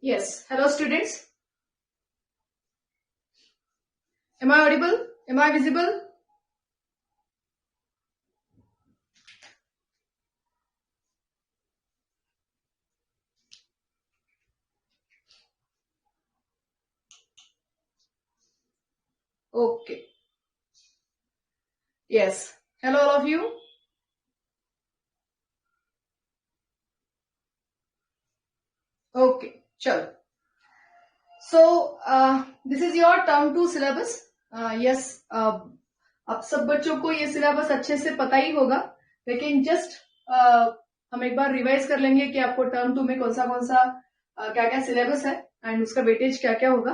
Yes. Hello, students. Am I audible? Am I visible? Okay. Yes. Hello, all of you. Okay. Chalo. So, this is your term 2 syllabus. Yes. अब सब बच्चों को ये syllabus अच्छे से पता ही होगा, लेकिन जस्ट हम एक बार रिवाइज कर लेंगे कि आपको टर्म 2 में कौन सा क्या क्या सिलेबस है एंड उसका वेटेज क्या क्या होगा.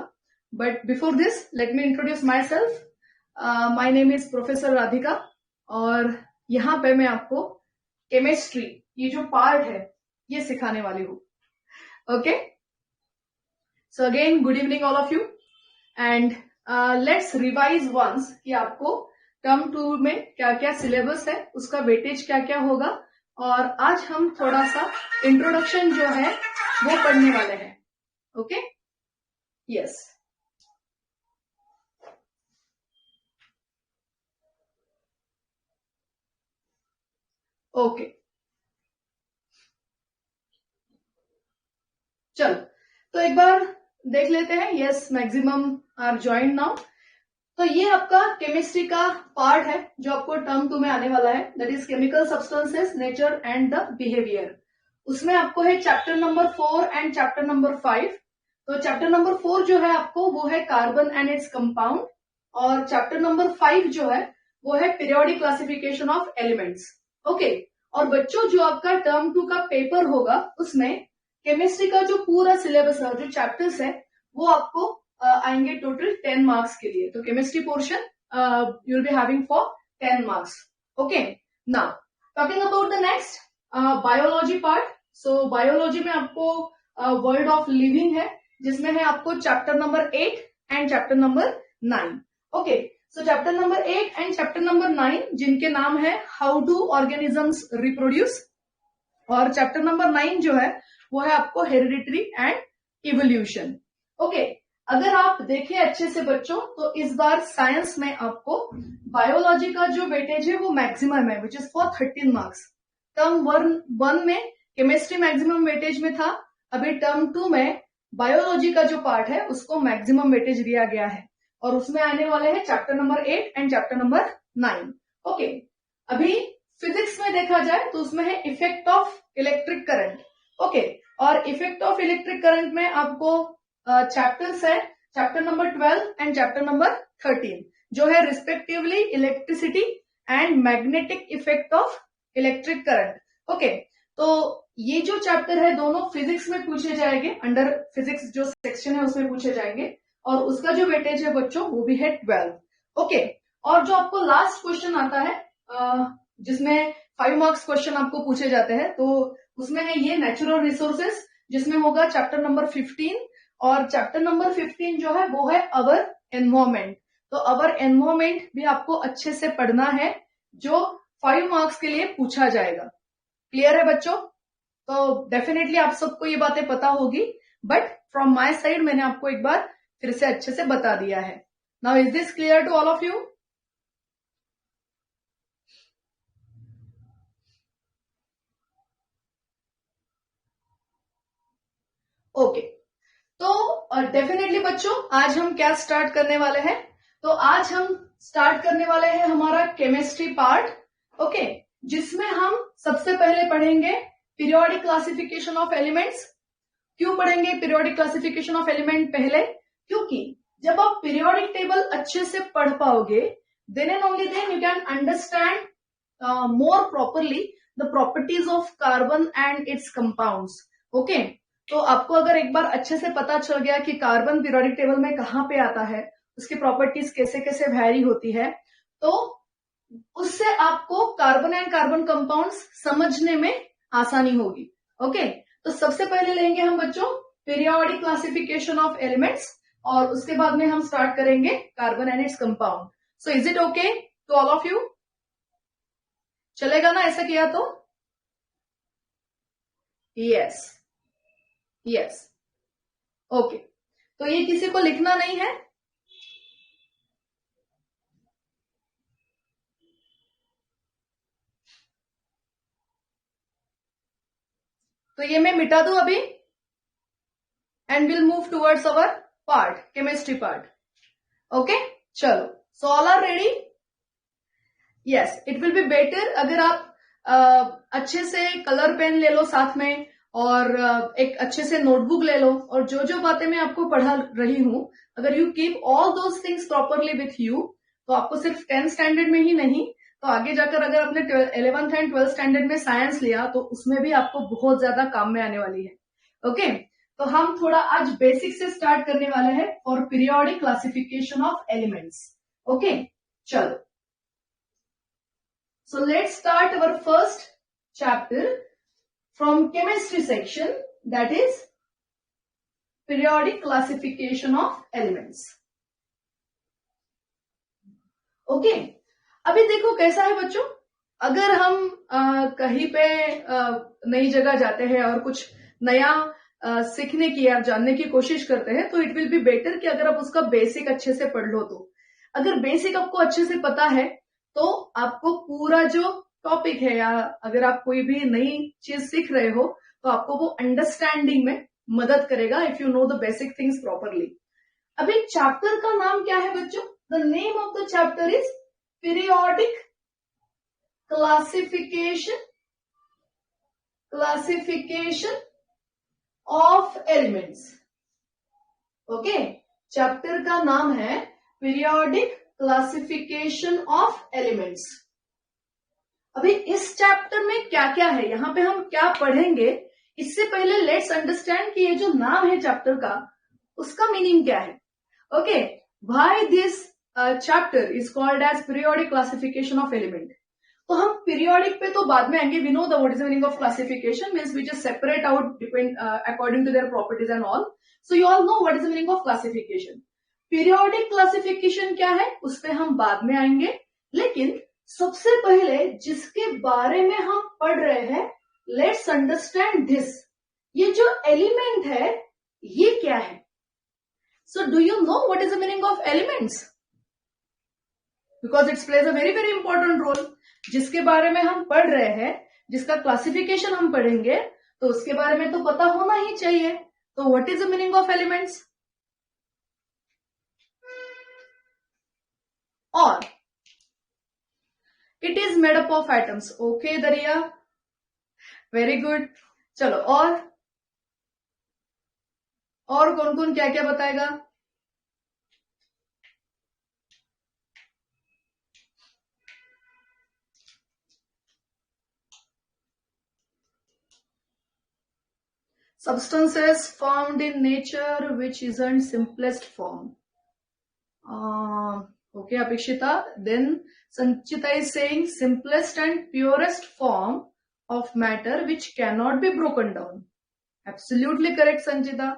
But before this let me introduce my self. My name is professor Radhika और यहाँ पे मैं आपको केमिस्ट्री ये जो पार्ट है ये सिखाने वाली हूँ. Okay, so again good evening all of you and let's revise once कि आपको टर्म 2 में क्या क्या सिलेबस है, उसका वेटेज क्या क्या होगा. और आज हम थोड़ा सा इंट्रोडक्शन जो है वो पढ़ने वाले हैं. Okay, yes. ओके, चलो तो एक बार देख लेते हैं. Yes, maximum are join now. तो ये आपका केमिस्ट्री का पार्ट है जो आपको टर्म 2 में आने वाला है, that is chemical substances, nature and the behaviour. उसमें आपको है chapter number 4 and chapter number 5. तो चैप्टर नंबर 4 जो है आपको वो है कार्बन एंड इट्स कंपाउंड और चैप्टर नंबर 5 जो है वो है periodic classification of elements. Okay, और बच्चों जो आपका टर्म 2 का पेपर होगा उसमें केमिस्ट्री का जो पूरा सिलेबस है, जो चैप्टर्स है, वो आपको आएंगे टोटल 10 मार्क्स के लिए. तो chemistry portion you will be having for 10 marks. Okay, now talking about the next biology part. So biology में आपको वर्ल्ड ऑफ लिविंग है जिसमें है आपको chapter number 8 and chapter number 9. Okay, so chapter number 8 and chapter number 9 जिनके नाम है how do organisms reproduce, और चैप्टर नंबर 9 जो है वो है आपको हेरिडिटरी एंड इवोल्यूशन. ओके, अगर आप देखें अच्छे से बच्चों तो इस बार साइंस में आपको बायोलॉजी का जो वेटेज है वो मैक्सिमम है, which is for 13 marks. Term 1 में केमिस्ट्री मैक्सिमम वेटेज में था, अभी टर्म 2 में बायोलॉजी का जो पार्ट है उसको मैक्सिमम वेटेज दिया गया है और उसमें आने वाले हैं chapter number 8 and chapter number 9. Okay, अभी फिजिक्स में देखा जाए तो उसमें है effect of electric current. Okay, और इफेक्ट ऑफ इलेक्ट्रिक करंट में आपको चैप्टर्स है chapter number 12 and chapter number 13 जो है respectively electricity and magnetic effect of electric current. Okay, तो ये जो चैप्टर है दोनों फिजिक्स में पूछे जाएंगे, अंडर फिजिक्स जो सेक्शन है उसमें पूछे जाएंगे और उसका जो वेटेज है बच्चों वो भी है 12. ओके, और जो आपको लास्ट क्वेश्चन आता है जिसमें 5 मार्क्स क्वेश्चन आपको पूछे जाते हैं, तो उसमें है ये नेचुरल रिसोर्सेस जिसमें होगा चैप्टर नंबर 15 और चैप्टर नंबर 15 जो है वो है अवर एनवायरमेंट. तो अवर एनवायरमेंट भी आपको अच्छे से पढ़ना है जो 5 मार्क्स के लिए पूछा जाएगा. क्लियर है बच्चों? तो डेफिनेटली आप सबको ये बातें पता होगी, बट फ्रॉम माय साइड मैंने आपको एक बार फिर से अच्छे से बता दिया है. Now is this clear to all of you? Okay, तो डेफिनेटली बच्चों आज हम क्या स्टार्ट करने वाले हैं? तो आज हम स्टार्ट करने वाले हैं हमारा केमिस्ट्री पार्ट. ओके, जिसमें हम सबसे पहले पढ़ेंगे पीरियोडिक क्लासिफिकेशन ऑफ एलिमेंट्स. क्यों पढ़ेंगे पीरियोडिक क्लासिफिकेशन ऑफ एलिमेंट पहले? क्योंकि जब आप पीरियोडिक टेबल अच्छे से पढ़ पाओगे then and only then you can understand more properly the properties of carbon and its compounds. Okay, तो आपको अगर एक बार अच्छे से पता चल गया कि कार्बन पीरियोडिक टेबल में कहाँ पे आता है, उसकी प्रॉपर्टीज कैसे कैसे वैरी होती है, तो उससे आपको कार्बन एंड कार्बन कंपाउंड्स समझने में आसानी होगी. ओके, तो सबसे पहले लेंगे हम बच्चों पीरियोडिक क्लासिफिकेशन ऑफ एलिमेंट्स और उसके बाद में हम स्टार्ट करेंगे carbon and its compound. So is it okay to all of you? चलेगा ना ऐसा किया तो? Yes, yes. ओके, तो ये किसी को लिखना नहीं है? तो ये मैं मिटा दूं अभी, and will move towards our part, chemistry part. Okay, चलो. So all are ready? Yes, it will be better अगर आप अच्छे से कलर पेन ले लो साथ में, और एक अच्छे से नोटबुक ले लो, और जो जो बातें मैं आपको पढ़ा रही हूं, अगर you keep all those things properly with you, तो आपको सिर्फ 10th स्टैंडर्ड में ही नहीं, तो आगे जाकर अगर आपने 11th एंड 12th स्टैंडर्ड में साइंस लिया, तो उसमें भी आपको बहुत ज्यादा काम में आने वाली है. ओके, तो हम थोड़ा आज बेसिक से स्टार्ट करने वाले हैं for periodic classification of elements. Okay, चलो. So let's start our first chapter from chemistry section, that is periodic classification of elements. Okay, अभी देखो कैसा है बच्चों, अगर हम कहीं पे नई जगह जाते हैं और कुछ नया सीखने की या जानने की कोशिश करते हैं, तो इट विल बी बेटर कि अगर आप उसका बेसिक अच्छे से पढ़ लो. तो अगर बेसिक आपको अच्छे से पता है, तो आपको पूरा जो टॉपिक है, या अगर आप कोई भी नई चीज सीख रहे हो, तो आपको वो अंडरस्टैंडिंग में मदद करेगा if you know the basic things properly. अभी चैप्टर का नाम क्या है बच्चों? The name of the chapter is periodic classification of elements. Okay, chapter का नाम है पीरियोडिक क्लासिफिकेशन ऑफ एलिमेंट्स. अभी इस चैप्टर में क्या क्या है, यहां पे हम क्या पढ़ेंगे, इससे पहले लेट्स अंडरस्टैंड कि ये जो नाम है चैप्टर का, उसका मीनिंग क्या है. Okay, why this chapter is called as periodic classification of element. तो हम पीरियोडिक पे तो बाद में आएंगे. We know the what is the meaning of classification, means we just separate out depend according to their properties and all. So you all know what is the meaning of classification. Periodic classification क्या है, उस पर हम बाद में आएंगे. लेकिन सबसे पहले जिसके बारे में हम पढ़ रहे हैं, लेट्स अंडरस्टैंड दिस. ये जो एलिमेंट है, ये क्या है? So do you know what is the meaning of elements? Because it's plays a very very important role. जिसके बारे में हम पढ़ रहे हैं, जिसका क्लासिफिकेशन हम पढ़ेंगे, तो उसके बारे में तो पता होना ही चाहिए. तो what is the meaning of elements? और it is made up of atoms. Okay Dariya, very good. चलो, और कौन कौन क्या क्या बताएगा? Substances found in nature which isn't simplest form. Okay, Apikshita. Then Sanchita is saying simplest and purest form of matter which cannot be broken down. Absolutely correct, Sanchita.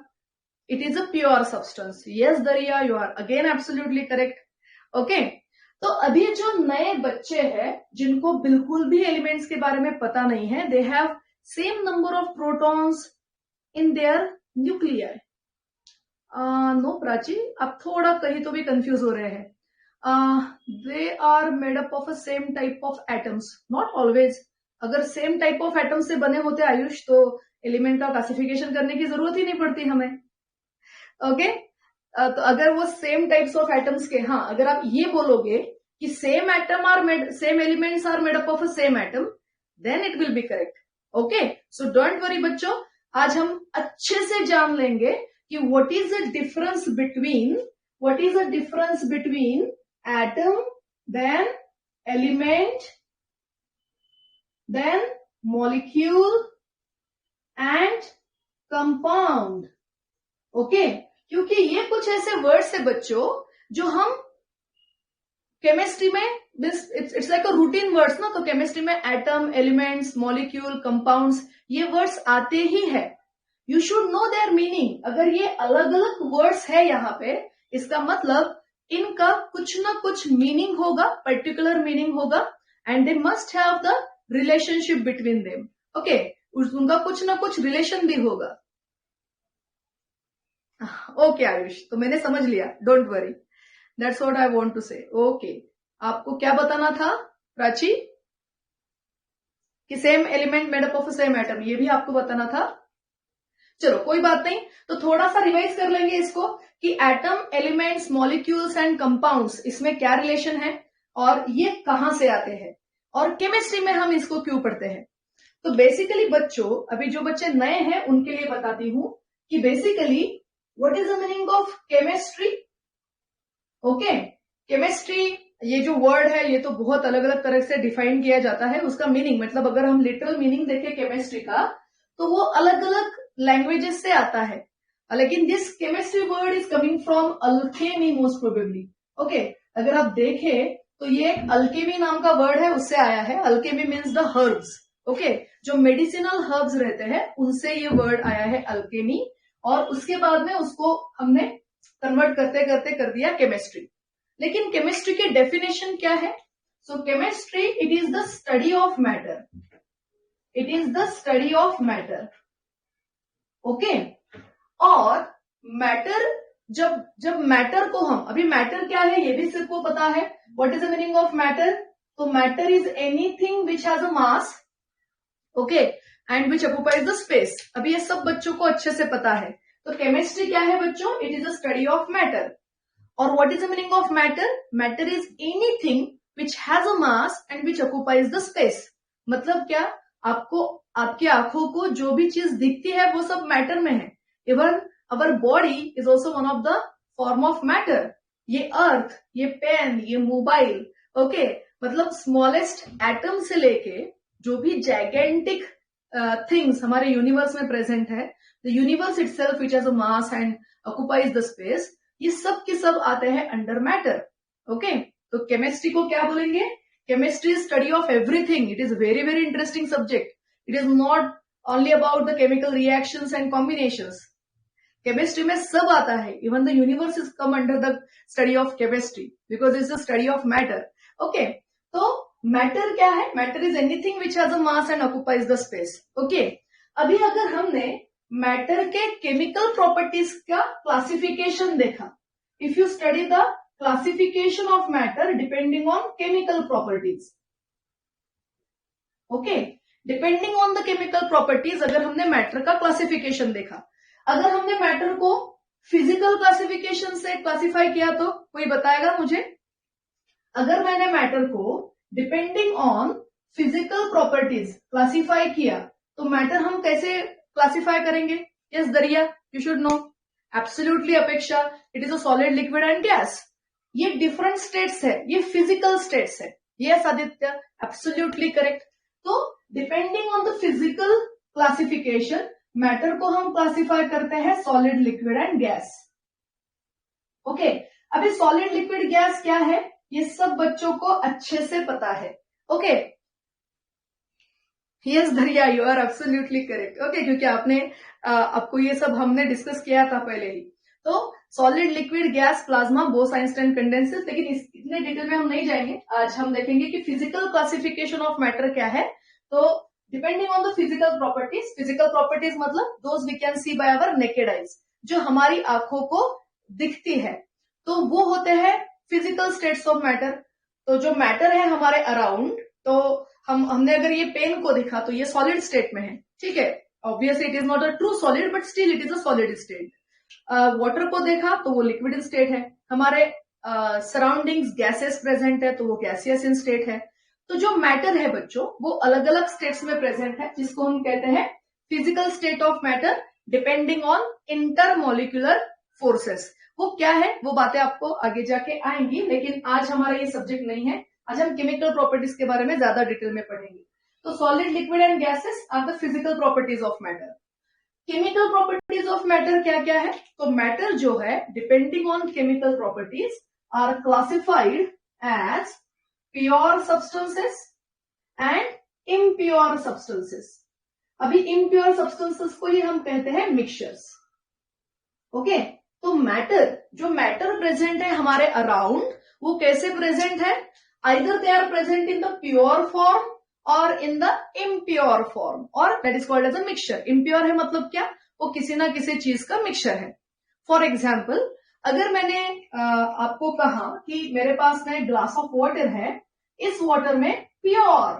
It is a pure substance. Yes, Dariya, you are again absolutely correct. Okay. तो अभी जो नए बच्चे हैं, जिनको बिल्कुल भी elements के बारे में पता नहीं है, they have same number of protons in their nuclear. No Prachi, आप थोड़ा कहीं तो भी कंफ्यूज हो रहे हैं. They are made up of a same type of atoms, not always. अगर सेम टाइप ऑफ एटम्स से बने होते आयुष, तो एलिमेंट का क्लासिफिकेशन करने की जरूरत ही नहीं पड़ती हमें. ओके, तो अगर वो सेम टाइप्स ऑफ एटम्स के, हाँ, अगर आप ये बोलोगे कि same elements are made up of a same atom, then it will be correct. Okay, so don't worry बच्चों, आज हम अच्छे से जान लेंगे कि what is the difference between atom, then element, then molecule and compound. Okay, क्योंकि ये कुछ ऐसे वर्ड्स है बच्चों जो हम केमिस्ट्री में, it's like a routine words ना. तो केमिस्ट्री में एटम, एलिमेंट्स, मॉलिक्यूल, कंपाउंड्स, ये वर्ड्स आते ही है. You should no there meaning. अगर ये अलग अलग वर्ड्स है यहाँ पे, इसका मतलब इनका कुछ ना कुछ मीनिंग होगा, पर्टिकुलर मीनिंग होगा, and they must have the relationship between them. Okay, उनका कुछ ना कुछ रिलेशन भी होगा. ओके आयुष, तो मैंने समझ लिया, don't worry, that's what I want to say. Okay, आपको क्या बताना था प्राची? कि same element made up of same atom, ये भी आपको बताना था। चलो कोई बात नहीं, तो थोड़ा सा रिवाइज कर लेंगे इसको कि atom, elements, molecules and compounds, इसमें क्या रिलेशन है और ये कहां से आते हैं और केमिस्ट्री में हम इसको क्यों पढ़ते हैं। तो बेसिकली बच्चों, अभी जो बच्चे नए हैं उनके लिए बताती हूं कि basically what is the meaning of chemistry. Okay, chemistry ये जो वर्ड है ये तो बहुत अलग अलग तरह से डिफाइन किया जाता है। उसका मीनिंग मतलब अगर हम लिटरल मीनिंग देखें केमिस्ट्री का तो वो अलग अलग लैंग्वेजेस से आता है, लेकिन this chemistry word is coming from Alchemy most probably. Okay, अगर आप देखें तो ये अल्केमी नाम का वर्ड है, उससे आया है। Alchemy means the herbs. Okay, जो मेडिसिनल हर्ब्स रहते हैं उनसे ये वर्ड आया है अल्केमी, और उसके बाद में उसको हमने कन्वर्ट करते करते कर दिया केमिस्ट्री। लेकिन केमिस्ट्री की डेफिनेशन क्या है? So chemistry it is the study of matter, it is the study of matter. Okay, और मैटर, जब मैटर को हम, अभी मैटर क्या है ये भी सबको पता है, what is the meaning of matter. तो matter is anything which has a mass, okay, and which occupies the space. अभी ये सब बच्चों को अच्छे से पता है। तो केमिस्ट्री क्या है बच्चों? It is the study of matter. और what is the meaning of matter? Matter is anything which has a mass and which occupies the space. मतलब क्या, आपको, आपकी आंखों को जो भी चीज दिखती है वो सब मैटर में है। Even our body is also one of the form of matter. ये अर्थ, ये पेन, ये मोबाइल, ओके, मतलब स्मॉलेस्ट एटम से लेके जो भी जाइगेंटिक थिंग्स हमारे यूनिवर्स में प्रेजेंट है, the universe itself which has a mass and occupies the space, ये सब के सब आते हैं अंडर मैटर। ओके, तो केमिस्ट्री को क्या बोलेंगे? Chemistry study of everything. It is very very interesting subject. It is not only about the chemical reactions and combinations. Chemistry में सब आता है। Even the universe is come under the study of chemistry because it's the study of matter. Okay, तो matter क्या है? Matter is anything which has a mass and occupies the space. Okay, अभी अगर हमने मैटर के chemical properties का classification देखा, if you study the classification of matter depending on chemical properties, okay, depending on the chemical properties, अगर हमने matter का classification देखा, अगर हमने मैटर को फिजिकल क्लासिफिकेशन से क्लासिफाई किया तो कोई बताएगा मुझे? अगर मैंने मैटर को depending on physical properties classify किया तो मैटर हम कैसे क्लासिफाई करेंगे? Yes Dariya, you should know. Absolutely Apeksha, it is a solid, liquid and gas. ये डिफरेंट स्टेट्स है, ये फिजिकल स्टेट्स है। Yes Aditya, absolutely correct. तो depending on the physical classification matter को हम क्लासिफाई करते हैं solid, liquid and gas. Okay, अभी सॉलिड, लिक्विड, गैस क्या है ये सब बच्चों को अच्छे से पता है। Okay, yes Dariya, you are absolutely correct. Okay, क्योंकि आपको ये सब हमने डिस्कस किया था पहले ही। तो solid, liquid, gas, plasma, Bose, Einstein, condenser, लेकिन इतने डिटेल में हम नहीं जाएंगे। आज हम देखेंगे कि फिजिकल क्लासिफिकेशन ऑफ मैटर क्या है। तो depending on the physical properties मतलब those we can see by our naked eyes, जो हमारी आंखों को दिखती है, तो वो होते हैं फिजिकल स्टेट्स ऑफ मैटर। तो जो मैटर है हमारे अराउंड, तो हमने अगर ये पेन को देखा तो ये सॉलिड स्टेट में है, ठीक है। Obviously it is not a true solid but still it is a solid state. Water को देखा तो वो लिक्विड इन स्टेट है। हमारे सराउंडिंग्स गैसेस प्रेजेंट है तो वो गैसियस इन स्टेट है। तो जो मैटर है बच्चों वो अलग अलग स्टेट्स में प्रेजेंट है, जिसको हम कहते हैं physical state of matter depending on intermolecular forces. वो क्या है वो बातें आपको आगे जाके आएंगी, लेकिन आज हमारा ये सब्जेक्ट नहीं है। आज हम केमिकल प्रॉपर्टीज के बारे में ज्यादा डिटेल में पढ़ेंगे। तो solid, liquid and gases are the physical properties of matter. Chemical properties of matter क्या क्या है? तो मैटर जो है depending on chemical properties are classified as pure substances and impure substances. अभी इम्प्योर सब्सटेंसेस को ही हम कहते हैं मिक्सचर्स। ओके, तो मैटर, जो मैटर प्रेजेंट है हमारे अराउंड, वो कैसे प्रेजेंट है? Either they are present in the pure form or in the impure form, और that is called as a mixture. Impure है मतलब क्या? वो किसी ना किसी चीज का मिक्सचर है। फॉर एग्जाम्पल, अगर मैंने आपको कहा कि मेरे पास में ग्लास ऑफ वाटर है, इस वाटर में प्योर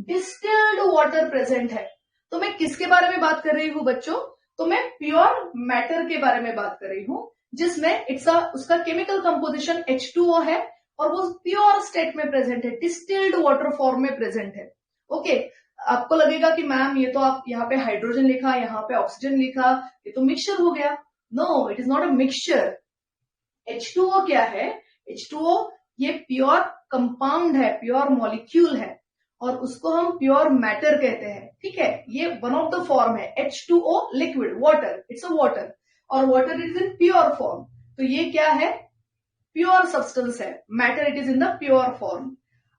डिस्टिल्ड वाटर प्रेजेंट है, तो मैं किसके बारे में बात कर रही हूं बच्चों? तो मैं प्योर मैटर के बारे में बात कर रही हूं, जिसमें उसका केमिकल कंपोजिशन H2O है और वो प्योर स्टेट में प्रेजेंट है, डिस्टिल्ड वाटर फॉर्म में प्रेजेंट है। ओके, आपको लगेगा कि मैम ये तो आप यहाँ पे हाइड्रोजन लिखा, यहाँ पे ऑक्सीजन लिखा, ये तो मिक्सचर हो गया। No, it is not a mixture. H2O क्या है? H2O ये प्योर कंपाउंड है, प्योर मॉलिक्यूल है, और उसको हम प्योर मैटर कहते हैं। ठीक है, ये वन ऑफ द फॉर्म है H2O liquid water, it's a water, और water is in pure form. तो ये क्या है? प्योर सब्सटेंस है, matter it is in the pure form.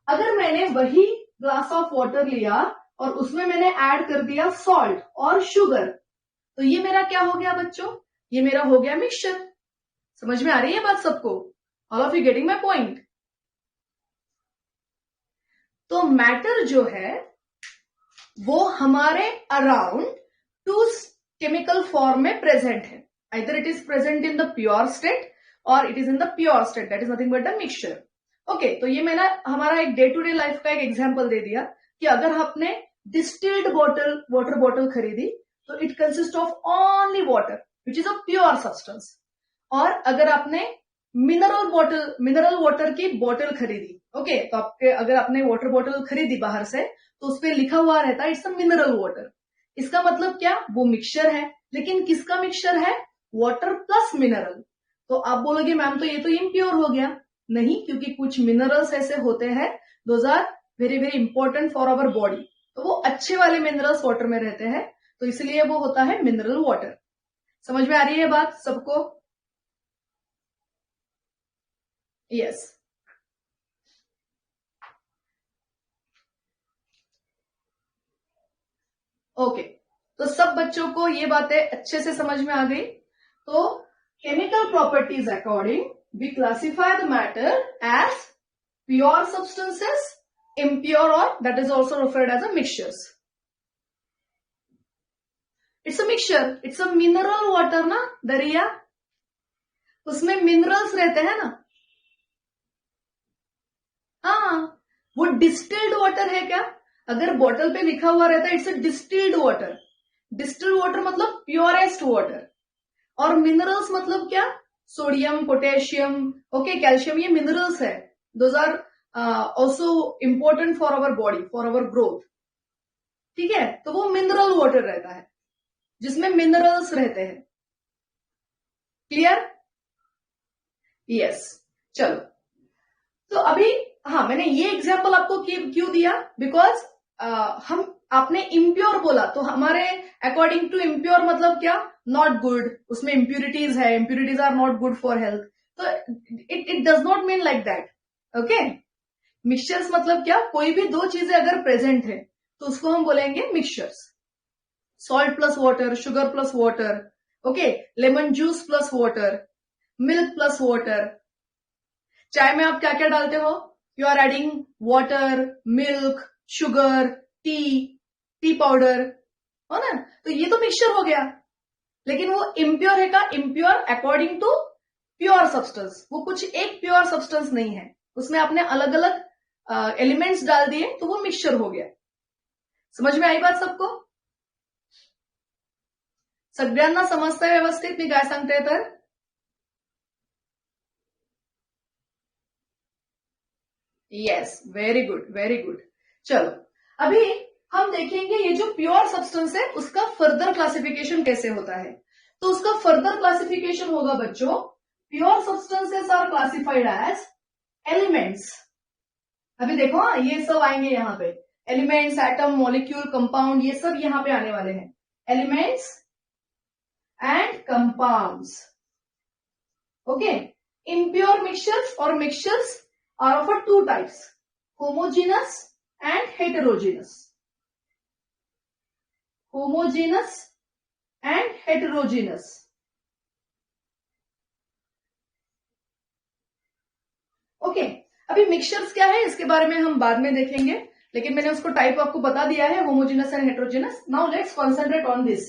अगर मैंने वही ग्लास ऑफ वाटर लिया और उसमें मैंने ऐड कर दिया सॉल्ट और शुगर, तो ये मेरा क्या हो गया बच्चों? ये मेरा हो गया मिक्सचर। समझ में आ रही है बात सबको? All of you getting my point? तो मैटर जो है वो हमारे अराउंड टू केमिकल फॉर्म में प्रेजेंट है, either it is present in the pure state or it is in the pure state, that is nothing but the mixture. Okay, तो ये मैंने हमारा एक डे टू डे लाइफ का एक example दे दिया कि अगर आपने डिस्टिल्ड वाटर बॉटल खरीदी तो it consist of only water which is a pure substance, और अगर आपने मिनरल वाटर की बोतल खरीदी, ओके, तो आपके अगर आपने वाटर बॉटल खरीदी बाहर से तो उस पर लिखा हुआ रहता है इट्स अ मिनरल वाटर। इसका मतलब क्या? वो मिक्सचर है, लेकिन किसका मिक्सचर है? Water plus mineral. तो आप बोलोगे मैम तो ये तो इम्प्योर हो गया। नहीं, क्योंकि कुछ मिनरल्स ऐसे होते हैं, those are very very important for our body, तो वो अच्छे वाले मिनरल्स वाटर में रहते हैं, तो इसलिए वो होता है मिनरल वाटर। समझ में आ रही है बात सबको? यस। ओके, तो सब बच्चों को ये बातें अच्छे से समझ में आ गई। तो chemical properties according we classify the matter as pure substances, impure, or that is also referred as a mixtures. It's a mixture, it's a mineral water ना दरिया, उसमें मिनरल्स रहते हैं ना। हाँ, वो डिस्टिल्ड वाटर है क्या? अगर बॉटल पे लिखा हुआ रहता है it's a distilled water, distilled water मतलब प्योरेस्ट वाटर, और मिनरल्स मतलब क्या? सोडियम, पोटेशियम, ओके, कैल्शियम, ये मिनरल्स है, those are also important for our body, for our growth. ठीक है, तो वो मिनरल वाटर रहता है जिसमें मिनरल्स रहते हैं। क्लियर? यस। चलो, तो अभी हाँ, मैंने ये एग्जाम्पल आपको क्यों दिया? बिकॉज हम आपने इम्प्योर बोला, तो हमारे अकॉर्डिंग टू इम्प्योर मतलब क्या? नॉट गुड, उसमें इम्प्यूरिटीज है, impurities are not good for health, तो it does not mean like that. Okay, mixtures मतलब क्या? कोई भी दो चीजें अगर प्रेजेंट है तो उसको हम बोलेंगे mixtures. Salt plus water, sugar plus water, okay, lemon juice plus water, milk plus water. चाय में आप क्या क्या डालते हो? You are adding water, milk, sugar, tea powder, हो ना? तो ये तो मिक्सचर हो गया, लेकिन वो इम्प्योर है का? Impure according to pure substance, वो कुछ एक प्योर सब्सटेंस नहीं है, उसमें आपने अलग अलग एलिमेंट्स डाल दिए तो वो मिक्सचर हो गया। समझ में आई बात सबको? सगळ्यांना समजतंय व्यवस्थित मी काय सांगते तर? Yes, very good, very good. चलो, अभी हम देखेंगे ये जो प्योर सब्सटेंस है उसका फर्दर क्लासिफिकेशन कैसे होता है। तो उसका फर्दर क्लासिफिकेशन होगा बच्चों, pure substances are classified as elements. अभी देखो, ये सब आएंगे यहाँ पे, एलिमेंट्स, एटम, मॉलिक्यूल, कंपाउंड, ये सब यहाँ पे आने वाले हैं, elements and compounds. Okay, impure mixtures और mixtures are of two types, homogeneous and heterogeneous. Homogeneous and heterogeneous. Okay, अभी मिक्सचर्स क्या है इसके बारे में हम बाद में देखेंगे, लेकिन मैंने उसको टाइप आपको बता दिया है, homogeneous and heterogeneous. Now let's concentrate on this,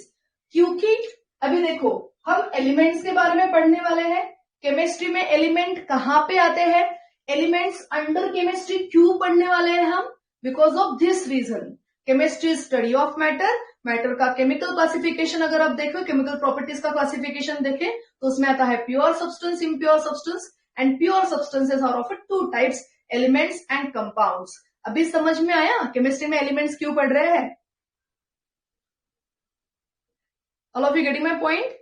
क्योंकि अभी देखो, हम एलिमेंट्स के बारे में पढ़ने वाले हैं। केमिस्ट्री में एलिमेंट कहाँ पे आते हैं, एलिमेंट्स अंडर केमिस्ट्री क्यों पढ़ने वाले हैं हम, because of this reason. Chemistry study of matter, matter का केमिकल क्लासिफिकेशन अगर आप देखो, केमिकल प्रॉपर्टीज का क्लासिफिकेशन देखें तो उसमें आता है pure substance, impure substance, and pure substances are of two types, elements and compounds. अभी समझ में आया केमिस्ट्री में एलिमेंट्स क्यों पढ़ रहे हैं? All of you getting my point?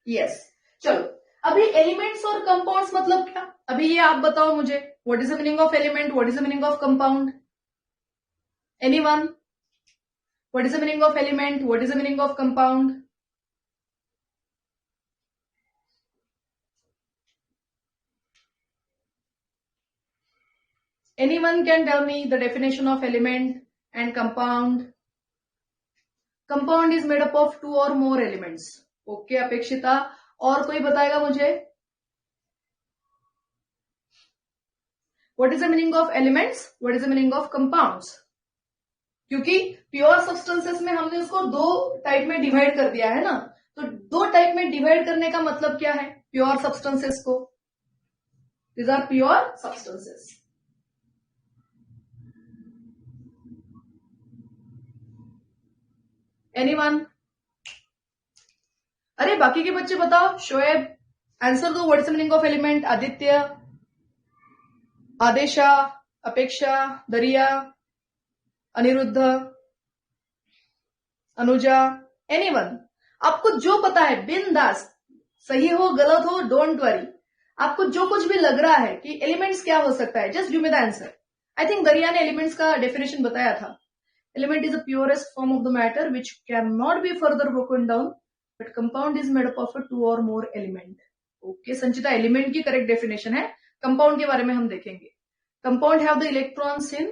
Yes. चलो, अभी एलिमेंट्स और कंपाउंड्स मतलब क्या, अभी ये आप बताओ मुझे। What is the meaning of element, what is the meaning of compound? Anyone? What is the meaning of element, what is the meaning of compound? Anyone can tell me the definition of element and compound? Compound is made up of two or more elements. Okay, अपेक्षिता, और कोई बताएगा मुझे? What is the meaning of elements? What is the meaning of compounds? क्योंकि pure substances में हमने उसको दो टाइप में डिवाइड कर दिया है ना, तो दो टाइप में डिवाइड करने का मतलब क्या है प्योर सब्सटेंसेस को? These are pure substances. Anyone? अरे बाकी के बच्चे बताओ। शोएब, आंसर दो। What is the meaning of element? Aditya, आदेशा, अपेक्षा, दरिया, अनिरुद्ध, अनुजा, एनीवन? आपको जो पता है बिंदास, सही हो गलत हो डोंट वरी, आपको जो कुछ भी लग रहा है कि एलिमेंट्स क्या हो सकता है, just give me the answer. I think Dariya ने एलिमेंट्स का डेफिनेशन बताया था। Element is the purest form of the matter which can not be further broken down, but compound is made up of two or more element. Okay Sanchita, element की correct definition है। Compound के बारे में हम देखेंगे। Compound have the electrons in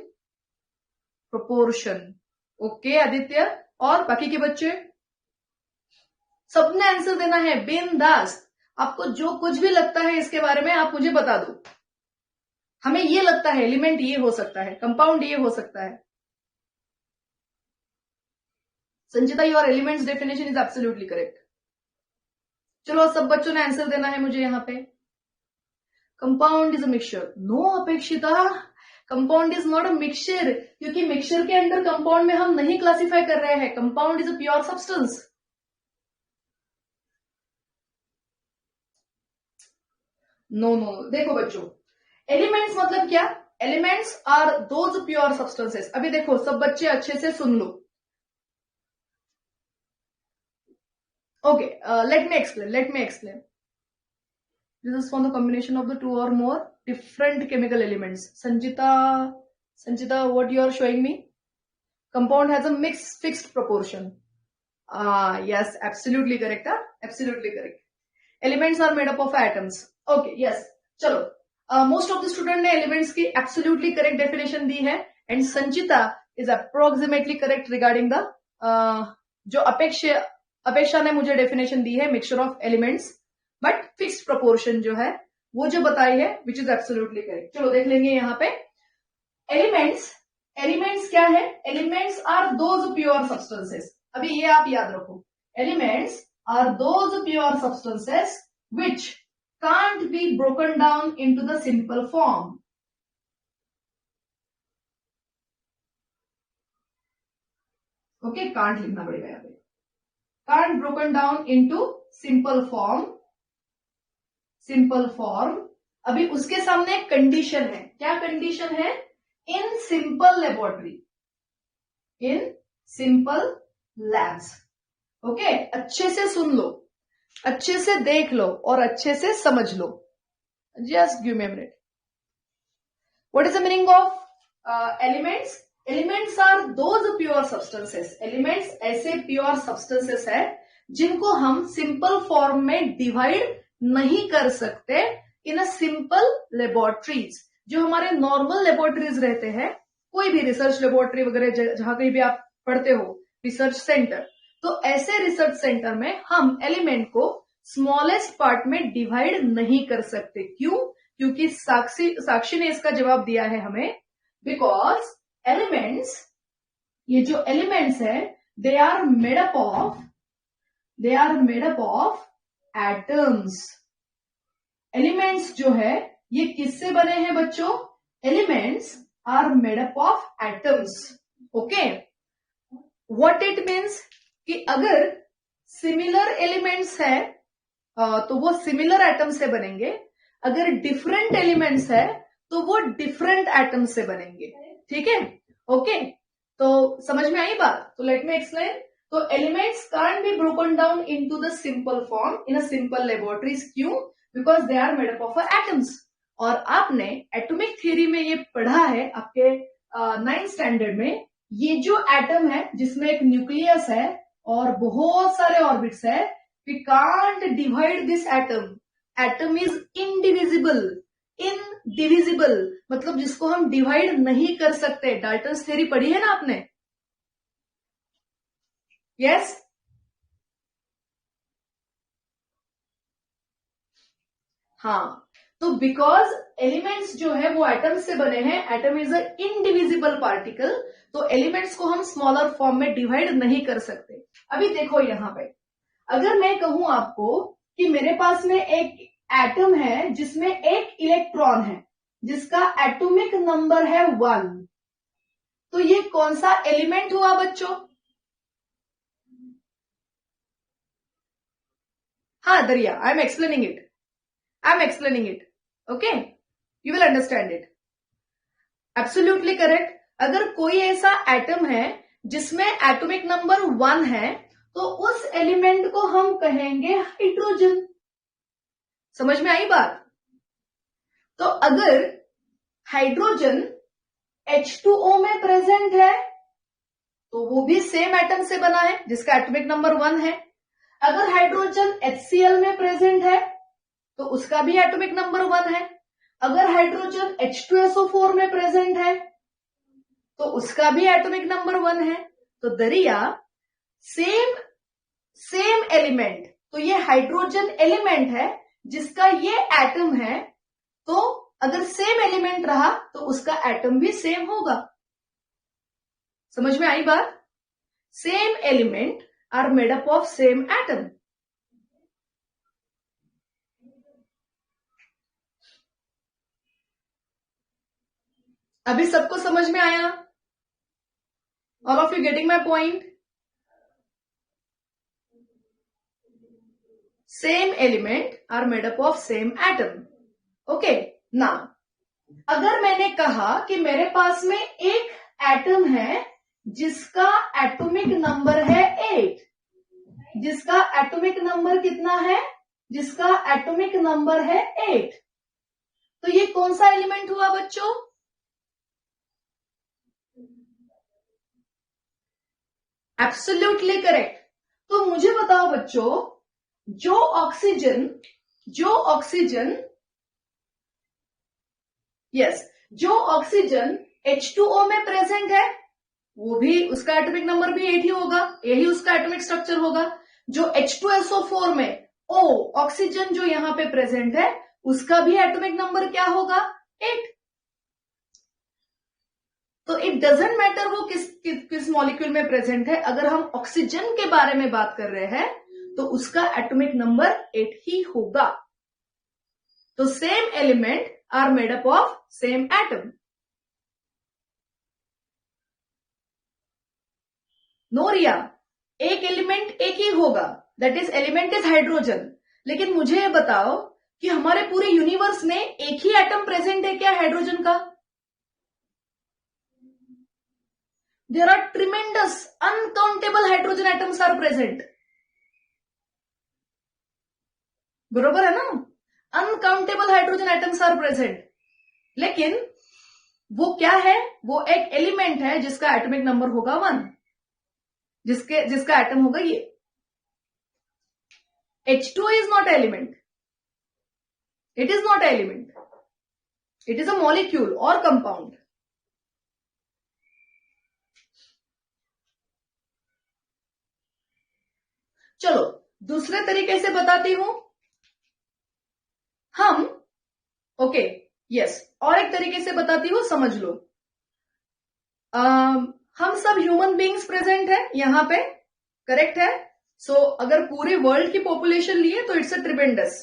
proportion. Okay Aditya, और बाकी के बच्चे सबने आंसर देना है बिंदास। आपको जो कुछ भी लगता है इसके बारे में आप मुझे बता दो। हमें ये लगता है एलिमेंट ये हो सकता है, कंपाउंड ये हो सकता है। Sanchita, your elements definition is absolutely correct. चलो सब बच्चों ने आंसर देना है मुझे यहाँ पे। Compound is a mixture. No Apekshita, compound is not a mixture, क्योंकि मिक्सचर के अंदर कंपाउंड में हम नहीं क्लासिफाई कर रहे हैं। Compound is a pure substance. No no, देखो बच्चों, एलिमेंट्स मतलब क्या? Elements are those pure substances. अभी देखो सब बच्चे अच्छे से सुन लो। Okay, let me explain. This is from the combination of the two or more different chemical elements. Sanjita, what you are showing me? Compound has a mixed fixed proportion. Yes, absolutely correct. Absolutely correct. Elements are made up of atoms. Okay, yes. चलो, most of the student ने elements की absolutely correct definition दी है, and Sanjita is approximately correct regarding the जो अपेक्षा ने मुझे definition दी है mixture of elements but fixed proportion जो है वो जो बताई है विच इज एब्सोल्युटली करेक्ट। चलो देख लेंगे यहाँ पे। एलिमेंट्स क्या है? Elements are those pure substances. अभी ये आप याद रखो, elements are those pure substances which can't be broken down into the simple form. Okay, can't लिखना पड़ेगा यहाँ पे। Can't broken down into simple form। अभी उसके सामने एक कंडीशन है। क्या कंडीशन है? In simple laboratory, in simple labs. Okay, अच्छे से सुन लो, अच्छे से देख लो और अच्छे से समझ लो। Just give me a minute. What is the meaning of elements? Elements are those pure substances. Elements ऐसे प्योर सब्सटेंसेस है जिनको हम सिंपल फॉर्म में डिवाइड नहीं कर सकते इन अ सिंपल लेबोरेटरीज। जो हमारे नॉर्मल लेबोरेटरीज रहते हैं, कोई भी रिसर्च लेबोरेटरी वगैरह जहां कहीं भी आप पढ़ते हो, रिसर्च सेंटर, तो ऐसे रिसर्च सेंटर में हम एलिमेंट को स्मॉलेस्ट पार्ट में डिवाइड नहीं कर सकते। क्यों? क्योंकि साक्षी ने इसका जवाब दिया है हमें, बिकॉज एलिमेंट्स, ये जो एलिमेंट्स है they are made up of atoms. Elements जो है ये किससे बने हैं बच्चों? Elements are made up of atoms. Okay, what it means कि अगर सिमिलर एलिमेंट्स है तो वो सिमिलर एटम से बनेंगे, अगर डिफरेंट एलिमेंट्स है तो वो डिफरेंट एटम से बनेंगे। ठीक है, ओके, तो समझ में आई बात? तो लेट मी एक्सप्लेन। तो elements can't be broken down into the simple form in a simple laboratories. क्यों? Because they are made up of atoms. और आपने एटॉमिक थ्योरी में ये पढ़ा है आपके 9th स्टैंडर्ड में, ये जो एटम है जिसमें एक न्यूक्लियस है और बहुत सारे ऑर्बिट्स है, we can't divide this atom. Atom is indivisible, मतलब जिसको हम डिवाइड नहीं कर सकते। डाल्टन्स थ्योरी पढ़ी है ना आपने? यस? हाँ, तो बिकॉज एलिमेंट्स जो है वो एटम से बने हैं, atom is a indivisible particle, तो एलिमेंट्स को हम स्मॉलर फॉर्म में डिवाइड नहीं कर सकते। अभी देखो यहां पे, अगर मैं कहूं आपको कि मेरे पास में एक एटम है जिसमें एक इलेक्ट्रॉन है जिसका एटॉमिक नंबर है 1, तो ये कौन सा एलिमेंट हुआ बच्चों? हाँ दरिया, I am explaining it, okay, you will understand it. Absolutely correct. अगर कोई ऐसा एटम है जिसमें एटॉमिक नंबर 1 है तो उस एलिमेंट को हम कहेंगे हाइड्रोजन। समझ में आई बात? तो अगर हाइड्रोजन H2O में प्रेजेंट है तो वो भी सेम एटम से बना है जिसका एटॉमिक नंबर 1 है। अगर हाइड्रोजन HCl में प्रेजेंट है तो उसका भी एटॉमिक नंबर 1 है। अगर हाइड्रोजन H2SO4 में प्रेजेंट है तो उसका भी एटॉमिक नंबर 1 है। तो दरिया सेम एलिमेंट, तो ये हाइड्रोजन एलिमेंट है जिसका ये एटम है, तो अगर सेम एलिमेंट रहा तो उसका एटम भी सेम होगा। समझ में आई बात? Same element are made up of same atom. अभी सबको समझ में आया? All of you getting my point? Same element are made up of same atom. Okay, ना अगर मैंने कहा कि मेरे पास में एक एटम है जिसका एटॉमिक नंबर है 8, जिसका एटॉमिक नंबर कितना है? जिसका एटॉमिक नंबर है 8, तो ये कौन सा एलिमेंट हुआ बच्चों? Absolutely correct. तो मुझे बताओ बच्चों, जो ऑक्सीजन H2O में प्रेजेंट है वो भी, उसका एटॉमिक नंबर भी 8 ही होगा, यही उसका एटॉमिक स्ट्रक्चर होगा। जो H2SO4 में O ऑक्सीजन जो यहां पे प्रेजेंट है उसका भी एटॉमिक नंबर क्या होगा? 8। तो इट डजेंट मैटर वो किस मॉलिक्यूल में प्रेजेंट है, अगर हम ऑक्सीजन के बारे में बात कर रहे हैं तो उसका एटॉमिक नंबर 8 ही होगा। तो same element are made up of same atom. No Riya, एक एलिमेंट एक ही होगा, that is element is hydrogen. लेकिन मुझे ये बताओ कि हमारे पूरे यूनिवर्स में एक ही एटम प्रेजेंट है क्या हाइड्रोजन का? There are tremendous uncountable hydrogen atoms are present. बरोबर है ना? Uncountable hydrogen atoms are present, लेकिन वो क्या है? वो एक एलिमेंट है जिसका एटॉमिक नंबर होगा 1, जिसका एटम होगा ये। H2 is not element. It is not element. It is a molecule or compound. चलो दूसरे तरीके से बताती हूं हम। ओके, यस, और एक तरीके से बताती हूं, समझ लो। हम सब ह्यूमन बींग्स प्रेजेंट है यहाँ पे, करेक्ट है। सो अगर पूरे वर्ल्ड की पॉपुलेशन लिए तो it's a tremendous,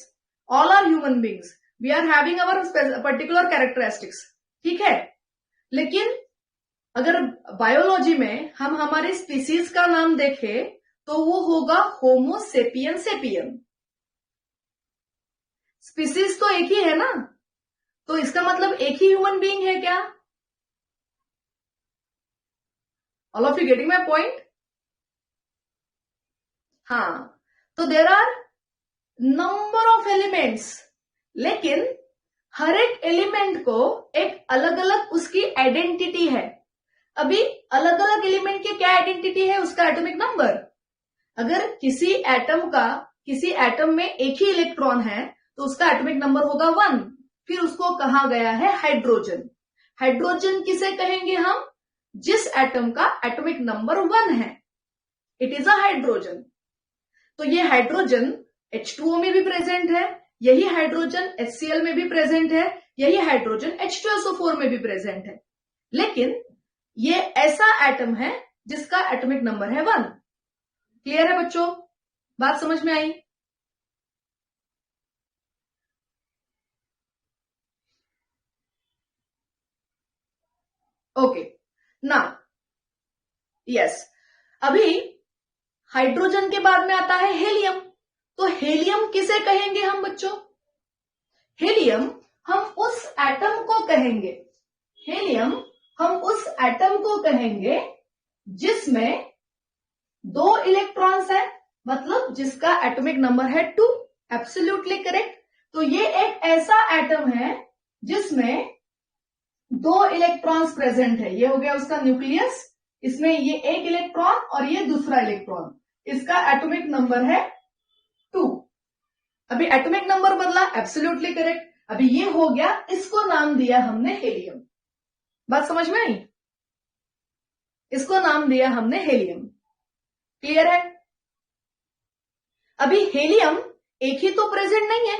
all are human beings, we are having our particular characteristics, ठीक है। लेकिन अगर बायोलॉजी में हम हमारे स्पीसीज का नाम देखें तो वो होगा होमो सेपियन सेपियन। स्पीसीज तो एक ही है ना, तो इसका मतलब एक ही ह्यूमन बीइंग है क्या? All of you getting my point? हाँ, तो there are number of elements, लेकिन हर एक एलिमेंट को एक अलग अलग उसकी आइडेंटिटी है। अभी अलग अलग एलिमेंट की क्या आइडेंटिटी है? उसका एटॉमिक नंबर। अगर किसी एटम में एक ही इलेक्ट्रॉन है तो उसका एटॉमिक नंबर होगा 1। फिर उसको कहा गया है हाइड्रोजन। हाइड्रोजन किसे कहेंगे हम? जिस एटम का एटॉमिक नंबर 1 है, इट इज अ हाइड्रोजन। तो ये हाइड्रोजन H2O में भी प्रेजेंट है, यही हाइड्रोजन HCl में भी प्रेजेंट है, यही हाइड्रोजन H2SO4 में भी प्रेजेंट है। लेकिन ये ऐसा एटम है जिसका एटॉमिक नंबर है 1। क्लियर है बच्चों? बात समझ में आई? ओके ना, यस। अभी हाइड्रोजन के बाद में आता है हेलियम। तो हेलियम किसे कहेंगे हम बच्चों? हेलियम हम उस एटम को कहेंगे, हेलियम हम उस एटम को कहेंगे जिसमें 2 इलेक्ट्रॉन्स है, मतलब जिसका एटॉमिक नंबर है 2। Absolutely correct. तो ये एक ऐसा एटम है जिसमें 2 इलेक्ट्रॉन्स प्रेजेंट है। ये हो गया उसका न्यूक्लियस, इसमें ये एक इलेक्ट्रॉन और ये दूसरा इलेक्ट्रॉन, इसका एटॉमिक नंबर है 2। अभी एटॉमिक नंबर बदला, एब्सोल्युटली करेक्ट। अभी ये हो गया, इसको नाम दिया हमने हेलियम। बात समझ में आई? इसको नाम दिया हमने हेलियम। क्लियर है? अभी हेलियम एक ही तो प्रेजेंट नहीं है,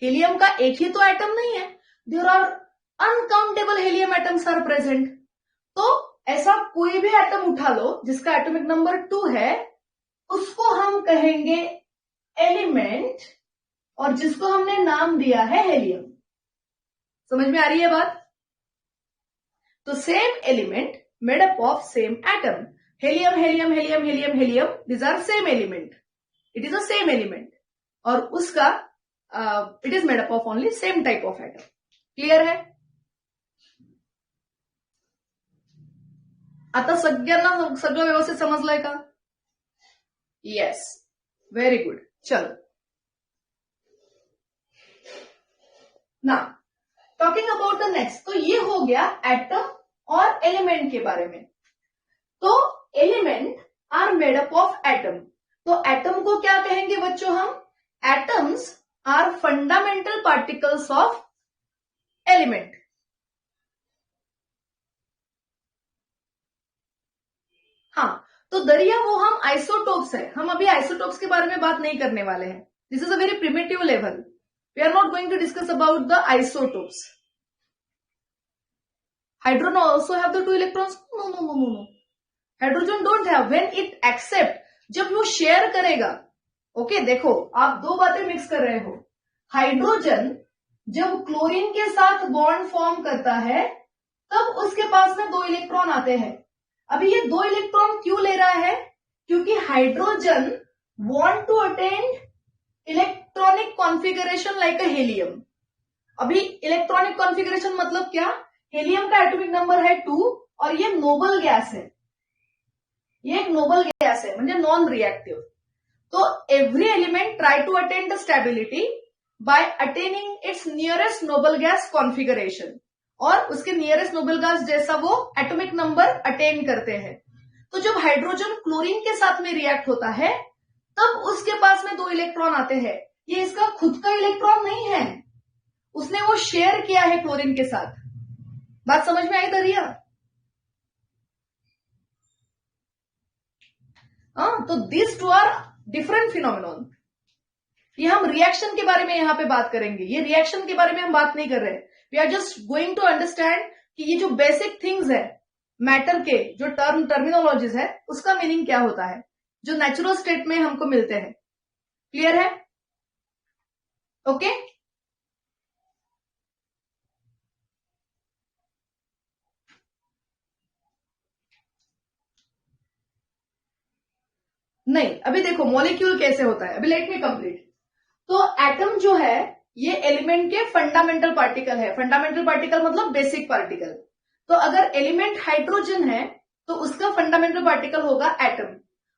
हेलियम का एक ही तो एटम नहीं है, there are uncountable helium atoms are present. तो ऐसा कोई भी एटम उठा लो जिसका एटॉमिक नंबर 2 है, उसको हम कहेंगे एलिमेंट, और जिसको हमने नाम दिया है हेलियम। समझ में आ रही है बात? तो same element made up of same atom, helium helium helium helium helium, this are same element, it is a same element, और उसका it is made up of only same type of atom. Clear है? आता सगळ्यांना सगळं व्यवस्थित समजलंय का? Yes, very good. चलो ना, टॉकिंग अबाउट द नेक्स्ट। तो ये हो गया एटम और एलिमेंट के बारे में। तो element are made up of atom. तो एटम को क्या कहेंगे बच्चों हम? Atoms are fundamental particles of element. हाँ, तो दरिया वो हम आइसोटोप्स है, हम अभी आइसोटोप्स के बारे में बात नहीं करने वाले हैं। This is a very primitive level, we are not going to discuss about the isotopes. Hydrogen also have the 2 electrons? No no no no no, hydrogen don't have. When it except, जब वो share करेगा। Okay देखो, आप 2 बातें mix कर रहे हो। Hydrogen जब क्लोरीन के साथ बॉन्ड फॉर्म करता है, तब उसके पास में 2 इलेक्ट्रॉन आते हैं। अभी ये 2 इलेक्ट्रॉन क्यों ले रहा है? क्योंकि hydrogen want to attain electronic configuration like a helium. अभी इलेक्ट्रॉनिक कॉन्फ़िगरेशन मतलब क्या? हेलियम का एटॉमिक नंबर है 2 और ये नोबल गैस है, ये एक नोबल गैस है, म्हणजे नॉन रिएक्टिव। तो every element try to attain the stability by attaining its nearest noble gas configuration, और उसके नियरेस्ट नोबल गैस जैसा वो एटॉमिक नंबर अटेन करते हैं। तो जब हाइड्रोजन क्लोरीन के साथ में रिएक्ट होता है, तब उसके पास में 2 इलेक्ट्रॉन आते हैं। ये इसका खुद का इलेक्ट्रॉन नहीं है, उसने वो शेयर किया है क्लोरीन के साथ। बात समझ में आई दरिया? तो दिस 2 आर डिफरेंट फिनोमिनॉन। ये हम रिएक्शन के बारे में यहां पे बात करेंगे, ये रिएक्शन के बारे में हम बात नहीं कर रहे। We are just going to understand कि ये जो बेसिक थिंग्स है, मैटर के जो टर्मिनोलॉजीज है उसका मीनिंग क्या होता है, जो नेचुरल स्टेट में हमको मिलते हैं। क्लियर है? ओके नहीं, अभी देखो मॉलिक्यूल कैसे होता है, अभी लेट मी कंप्लीट। तो एटम जो है ये एलिमेंट के फंडामेंटल पार्टिकल है। फंडामेंटल पार्टिकल मतलब बेसिक पार्टिकल। तो अगर एलिमेंट हाइड्रोजन है तो उसका फंडामेंटल पार्टिकल होगा एटम,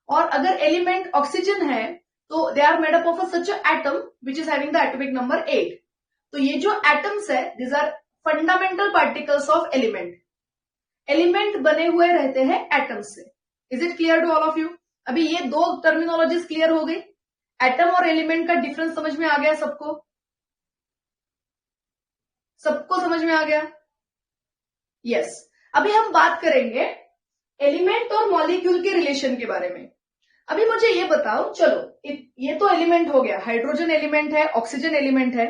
और अगर एलिमेंट ऑक्सीजन है तो they are made up of such atom which is having the atomic number 8। तो ये जो एटम्स है these are fundamental particles of element. Element बने हुए रहते हैं एटम्स से। Is it clear to all of you? अभी ये दो टर्मिनोलॉजीज क्लियर हो गई। एटम और एलिमेंट का डिफरेंस समझ में आ गया सबको? सबको समझ में आ गया? यस। अभी हम बात करेंगे एलिमेंट और मॉलिक्यूल के रिलेशन के बारे में। अभी मुझे ये बताओ, चलो ये तो एलिमेंट हो गया, हाइड्रोजन एलिमेंट है, ऑक्सीजन एलिमेंट है,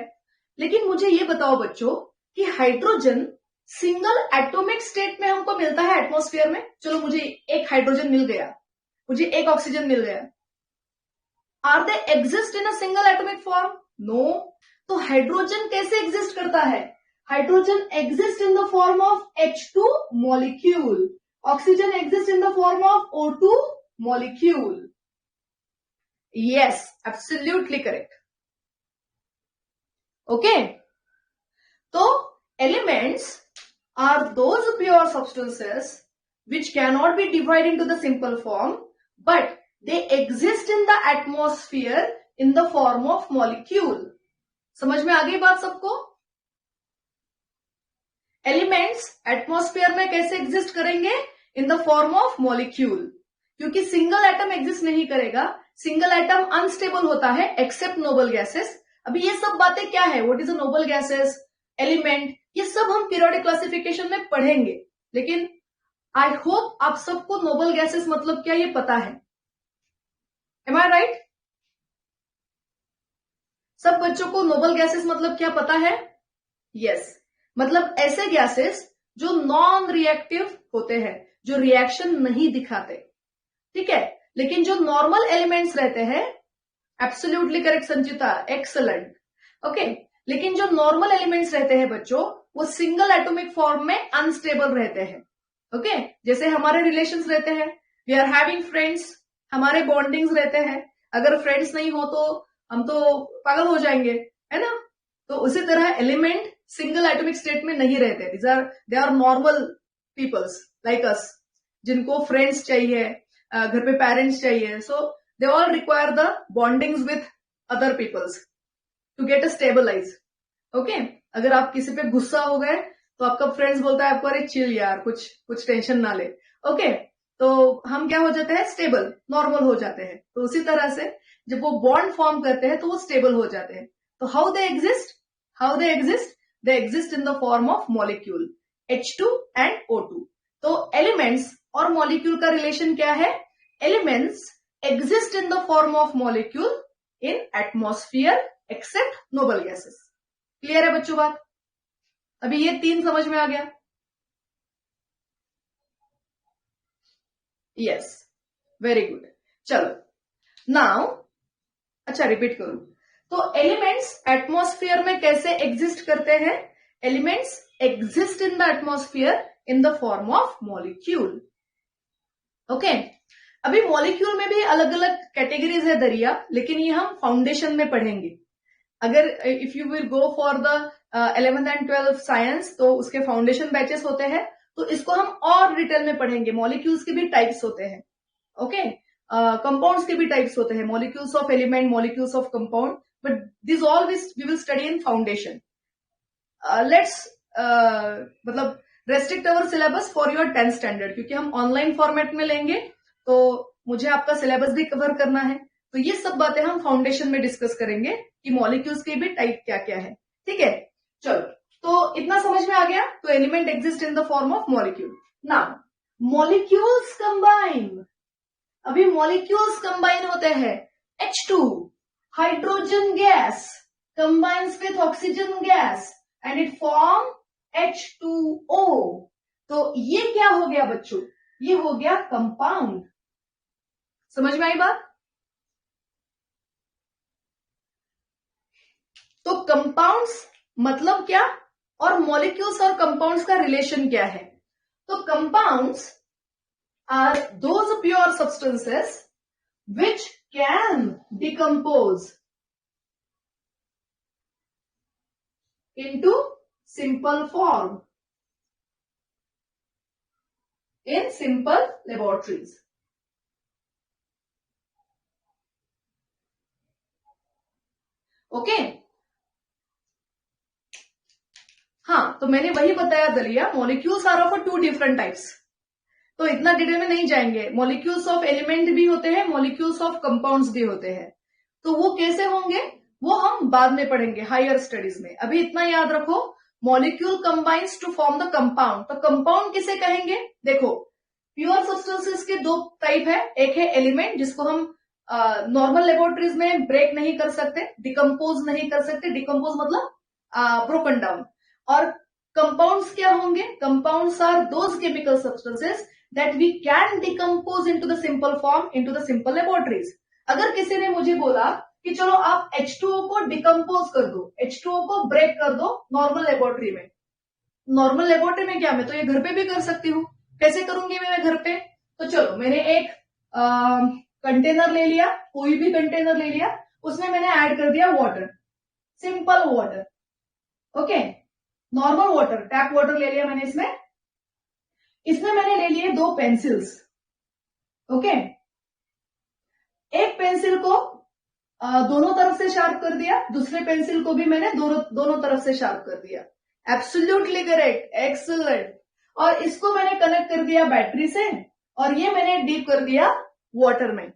लेकिन मुझे ये बताओ बच्चों कि हाइड्रोजन सिंगल एटॉमिक स्टेट में हमको मिलता है एटमॉस्फेयर में। चलो मुझे एक हाइड्रोजन मिल गया, मुझे एक ऑक्सीजन मिल गया, are they exist in a single atomic form? No. तो हाइड्रोजन कैसे एग्जिस्ट करता है? Hydrogen exist in the form of H2 molecule, oxygen exist in the form of O2 molecule. Yes, absolutely correct. Okay, तो elements are those pure substances which cannot be divided into the simple form, but they exist in the atmosphere in the form of molecule. समझ में आ गई बात सबको? Elements atmosphere में कैसे exist करेंगे? इन द फॉर्म ऑफ मॉलिक्यूल, क्योंकि सिंगल एटम एग्जिस्ट नहीं करेगा। सिंगल एटम अनस्टेबल होता है एक्सेप्ट नोबल गैसेस। अभी ये सब बातें क्या है, what is a noble gases, element, ये सब हम पीरियोडिक क्लासिफिकेशन में पढ़ेंगे, लेकिन आई होप आप सबको नोबल गैसेस मतलब क्या ये पता है। एम आई राइट? सब बच्चों को नोबल गैसेस मतलब क्या पता है? यस, मतलब ऐसे गैसेस जो नॉन रिएक्टिव होते हैं, जो रिएक्शन नहीं दिखाते, ठीक है, लेकिन जो नॉर्मल एलिमेंट्स रहते हैं, एब्सोल्युटली करेक्ट संचिता, एक्सलेंट। ओके, लेकिन जो नॉर्मल एलिमेंट्स रहते हैं बच्चों, वो सिंगल एटॉमिक फॉर्म में अनस्टेबल रहते हैं। ओके, जैसे हमारे रिलेशंस रहते हैं, वी आर हैविंग फ्रेंड्स, हमारे बॉन्डिंग्स रहते हैं। अगर फ्रेंड्स नहीं हो तो हम तो पागल हो जाएंगे, है ना? तो उसी तरह एलिमेंट सिंगल एटॉमिक स्टेट में नहीं रहते। They are normal peoples like us, जिनको फ्रेंड्स चाहिए, घर पे पेरेंट्स चाहिए, so they all require the bondings with other peoples to get a stabilize. Okay, अगर आप किसी पे गुस्सा हो गए तो आपका फ्रेंड्स बोलता है आपको, अरे चिल यार, कुछ टेंशन ना ले। ओके, तो हम क्या हो जाते हैं, स्टेबल, नॉर्मल हो जाते हैं। तो उसी तरह से जब वो बॉन्ड फॉर्म करते हैं तो वो स्टेबल हो जाते हैं। तो how they exist, they exist in the form of molecule H2 and O2। तो एलिमेंट्स और मॉलिक्यूल का रिलेशन क्या है? Elements exist in the form of molecule in atmosphere except noble gases. Clear है बच्चों बात? अभी ये तीन समझ में आ गया? Yes, very good. चलो नाउ, अच्छा रिपीट करूं, तो एलिमेंट्स एटमॉस्फेयर में कैसे एग्जिस्ट करते हैं? Elements exist in the atmosphere in the form of molecule. Okay, अभी मॉलिक्यूल में भी अलग अलग कैटेगरीज है दरिया, लेकिन ये हम फाउंडेशन में पढ़ेंगे। अगर if you will go for the 11th and 12th science, तो उसके फाउंडेशन बैचेस होते हैं, तो इसको हम और डिटेल में पढ़ेंगे। मॉलिक्यूल्स के भी टाइप्स होते हैं, ओके, कंपाउंड्स के भी टाइप्स होते हैं, molecules of element, molecules of compound, but this all we will study in foundation. Let's मतलब restrict our syllabus for your 10th standard, क्योंकि हम ऑनलाइन फॉर्मेट में लेंगे, तो मुझे आपका सिलेबस भी कवर करना है। तो ये सब बातें हम फाउंडेशन में डिस्कस करेंगे कि मॉलिक्यूल्स के भी टाइप क्या क्या है, ठीक है? चलो, तो इतना समझ में आ गया। तो element exist in the form of molecule. Now molecules combine, अभी मॉलिक्यूल्स कंबाइन होते हैं। H2 hydrogen gas combines with oxygen gas and it form H2O. तो ये क्या हो गया बच्चों, ये हो गया कंपाउंड। समझ में आई बात? तो कंपाउंड्स मतलब क्या, और मॉलिक्यूल्स और कंपाउंड्स का रिलेशन क्या है? तो compounds are those pure substances which can decompose into simple form in simple laboratories. Okay हाँ, तो मैंने वही बताया दलिया, molecules are of two different types. तो इतना डिटेल में नहीं जाएंगे। मॉलिक्यूल्स ऑफ एलिमेंट भी होते हैं, मॉलिक्यूल्स ऑफ कंपाउंड्स भी होते हैं। तो वो कैसे होंगे वो हम बाद में पढ़ेंगे हायर स्टडीज में। अभी इतना याद रखो, molecule combines to form the compound. तो कंपाउंड किसे कहेंगे? देखो, प्योर सब्सटेंसेस के दो टाइप है, एक है एलिमेंट जिसको हम नॉर्मल लेबोरेटरीज में ब्रेक नहीं कर सकते, डिकम्पोज नहीं कर सकते। डिकम्पोज मतलब ब्रोकन डाउन। और कंपाउंड्स क्या होंगे? Compounds are those chemical substances that we can decompose into the simple form into the simple laboratories. अगर किसी ने मुझे बोला कि चलो आप H2O को डिकम्पोज कर दो, H2O को ब्रेक कर दो नॉर्मल लेबोरेटरी में। नॉर्मल लेबोरेटरी में क्या, मैं तो ये घर पे भी कर सकती हूँ। कैसे करूंगी मैं घर पे? तो चलो, मैंने एक कंटेनर ले लिया, कोई भी कंटेनर ले लिया, उसमें मैंने ऐड कर दिया water, simple water. Okay, normal water, tap water ले लिया मैंने। इसमें मैंने ले लिए दो पेंसिल्स। ओके, एक पेंसिल को दोनों तरफ से शार्प कर दिया, दूसरे पेंसिल को भी मैंने दोनों तरफ से शार्प कर दिया। Absolutely correct, excellent. और इसको मैंने कनेक्ट कर दिया बैटरी से, और ये मैंने डीप कर दिया वाटर में।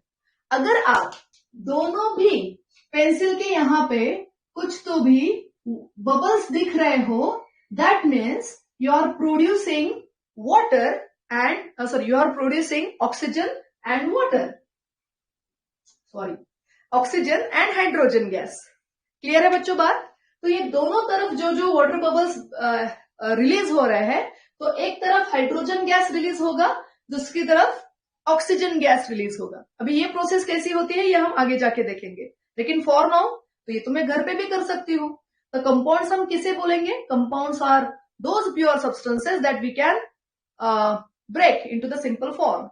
अगर आप दोनों भी पेंसिल के यहां पे कुछ तो भी बबल्स दिख रहे हो, that means you are producing water and you are producing oxygen and water, oxygen and hydrogen gas। Clear है बच्चों बात? तो ये दोनों तरफ जो जो वाटर बबल्स रिलीज हो रहे हैं, तो एक तरफ हाइड्रोजन गैस रिलीज होगा, दूसरी तरफ ऑक्सीजन गैस रिलीज होगा। अभी ये प्रोसेस कैसी होती है ये हम आगे जाके देखेंगे, लेकिन फॉर नाउ तो ये तो मैं घर पे भी कर सकती हूँ। तो कंपाउंड्स हम किसे बोलेंगे? Compounds are those pure substances that we can break into the simple form.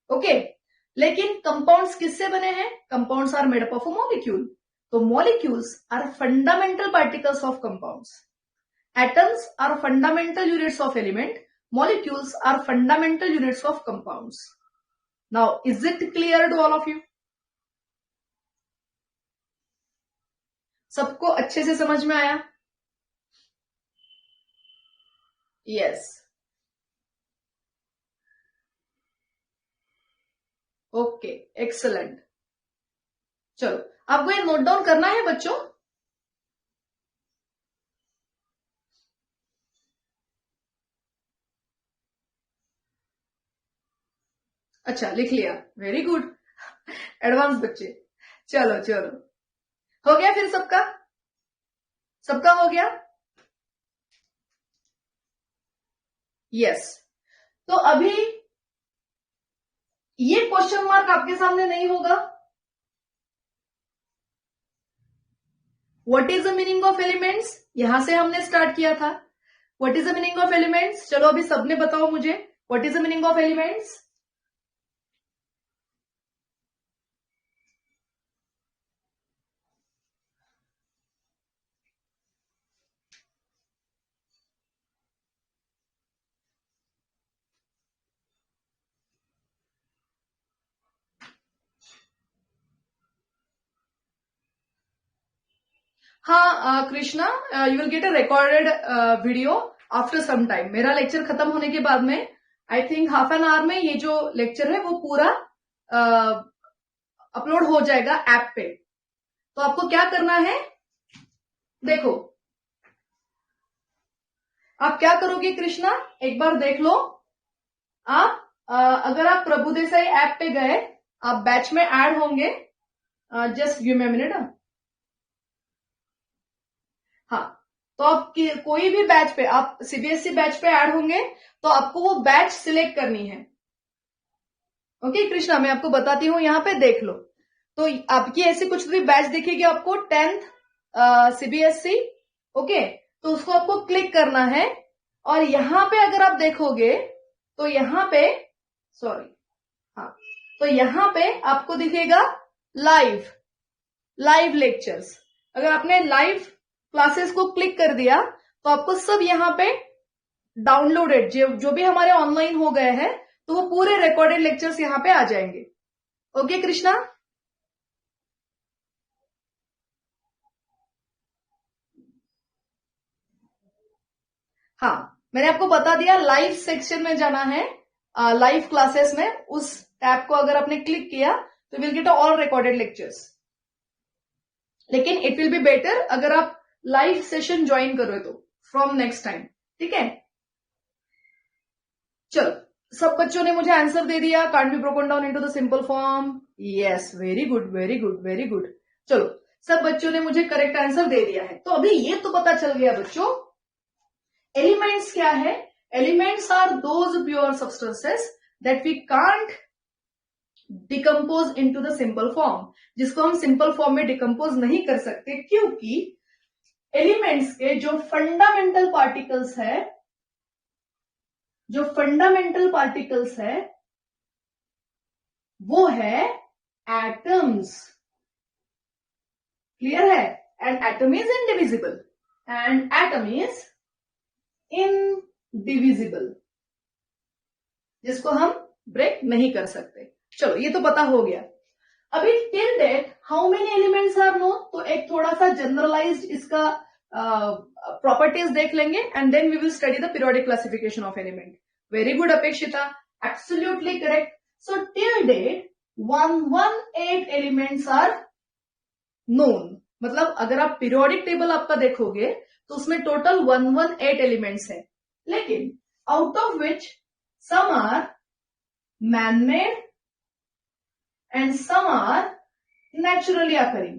Okay, लेकिन कंपाउंड्स किससे बने हैं? Compounds are made up of a molecule. तो molecules are fundamental particles of compounds. Atoms are fundamental units of element, molecules are fundamental units of compounds. Now is it clear to all of you? सबको अच्छे से समझ में आया? Yes, okay, excellent. चलो, आपको ये नोट डाउन करना है बच्चों। अच्छा, लिख लिया, वेरी गुड, एडवांस बच्चे। चलो चलो, हो गया फिर सबका? सबका हो गया? यस। तो अभी ये क्वेश्चन मार्क आपके सामने नहीं होगा। What is the meaning of elements? यहां से हमने स्टार्ट किया था। What is the meaning of elements? चलो अभी सबने बताओ मुझे, what is the meaning of elements? हाँ Krishna, you will get a recorded video after some time. मेरा लेक्चर खत्म होने के बाद में I think half an hour में ये जो लेक्चर है वो पूरा अपलोड हो जाएगा ऐप पे। तो आपको क्या करना है, देखो आप क्या करोगे कृष्णा, एक बार देख लो। आप अगर आप प्रभु देसाई ऐप पे गए, आप बैच में ऐड होंगे। Just give me a minute. हाँ, तो आप कोई भी बैच पे, आप सीबीएसई बैच पे ऐड होंगे, तो आपको वो बैच सिलेक्ट करनी है। ओके कृष्णा, मैं आपको बताती हूं, यहां पे देख लो। तो आपकी ऐसी कुछ भी बैच दिखेगी आपको 10th CBSE। ओके, तो उसको आपको क्लिक करना है और यहां पे अगर आप देखोगे तो यहां पे हाँ, तो यहां पे आपको दिखेगा लाइव लेक्चर्स। अगर आपने लाइव क्लासेस को क्लिक कर दिया तो आपको सब यहां पे डाउनलोडेड जो भी हमारे ऑनलाइन हो गए हैं तो वो पूरे रिकॉर्डेड लेक्चर्स यहां पे आ जाएंगे। ओके कृष्णा, हाँ मैंने आपको बता दिया, लाइव सेक्शन में जाना है, लाइव क्लासेस में। उस टैब को अगर आपने क्लिक किया तो will get all recorded lectures. लेकिन इट विल बी बेटर अगर आप लाइव सेशन ज्वाइन करो तो फ्रॉम नेक्स्ट टाइम, ठीक है। चलो, सब बच्चों ने मुझे आंसर दे दिया, can't be broken down into the simple form. Yes, very good very good very good. चलो, सब बच्चों ने मुझे करेक्ट आंसर दे दिया है। तो अभी ये तो पता चल गया बच्चों, एलिमेंट्स क्या है। Elements are those pure substances that we can't decompose into the simple form, जिसको हम सिंपल फॉर्म में डिकम्पोज नहीं कर सकते, क्योंकि एलिमेंट्स के जो फंडामेंटल पार्टिकल्स है वो है एटम्स। क्लियर है? एंड एटम इज इनडिविजिबल, जिसको हम ब्रेक नहीं कर सकते। चलो, ये तो पता हो गया। अभी till date how many elements are no, तो एक थोड़ा सा जनरलाइज्ड इसका प्रॉपर्टीज देख लेंगे and then we will study the periodic classification of element. Very good Apekshita, absolutely correct. So till date 118 elements are known. मतलब अगर आप पीरियोडिक टेबल आपका देखोगे तो उसमें टोटल 118 एलिमेंट्स है, लेकिन out of which some are man-made and some are naturally occurring.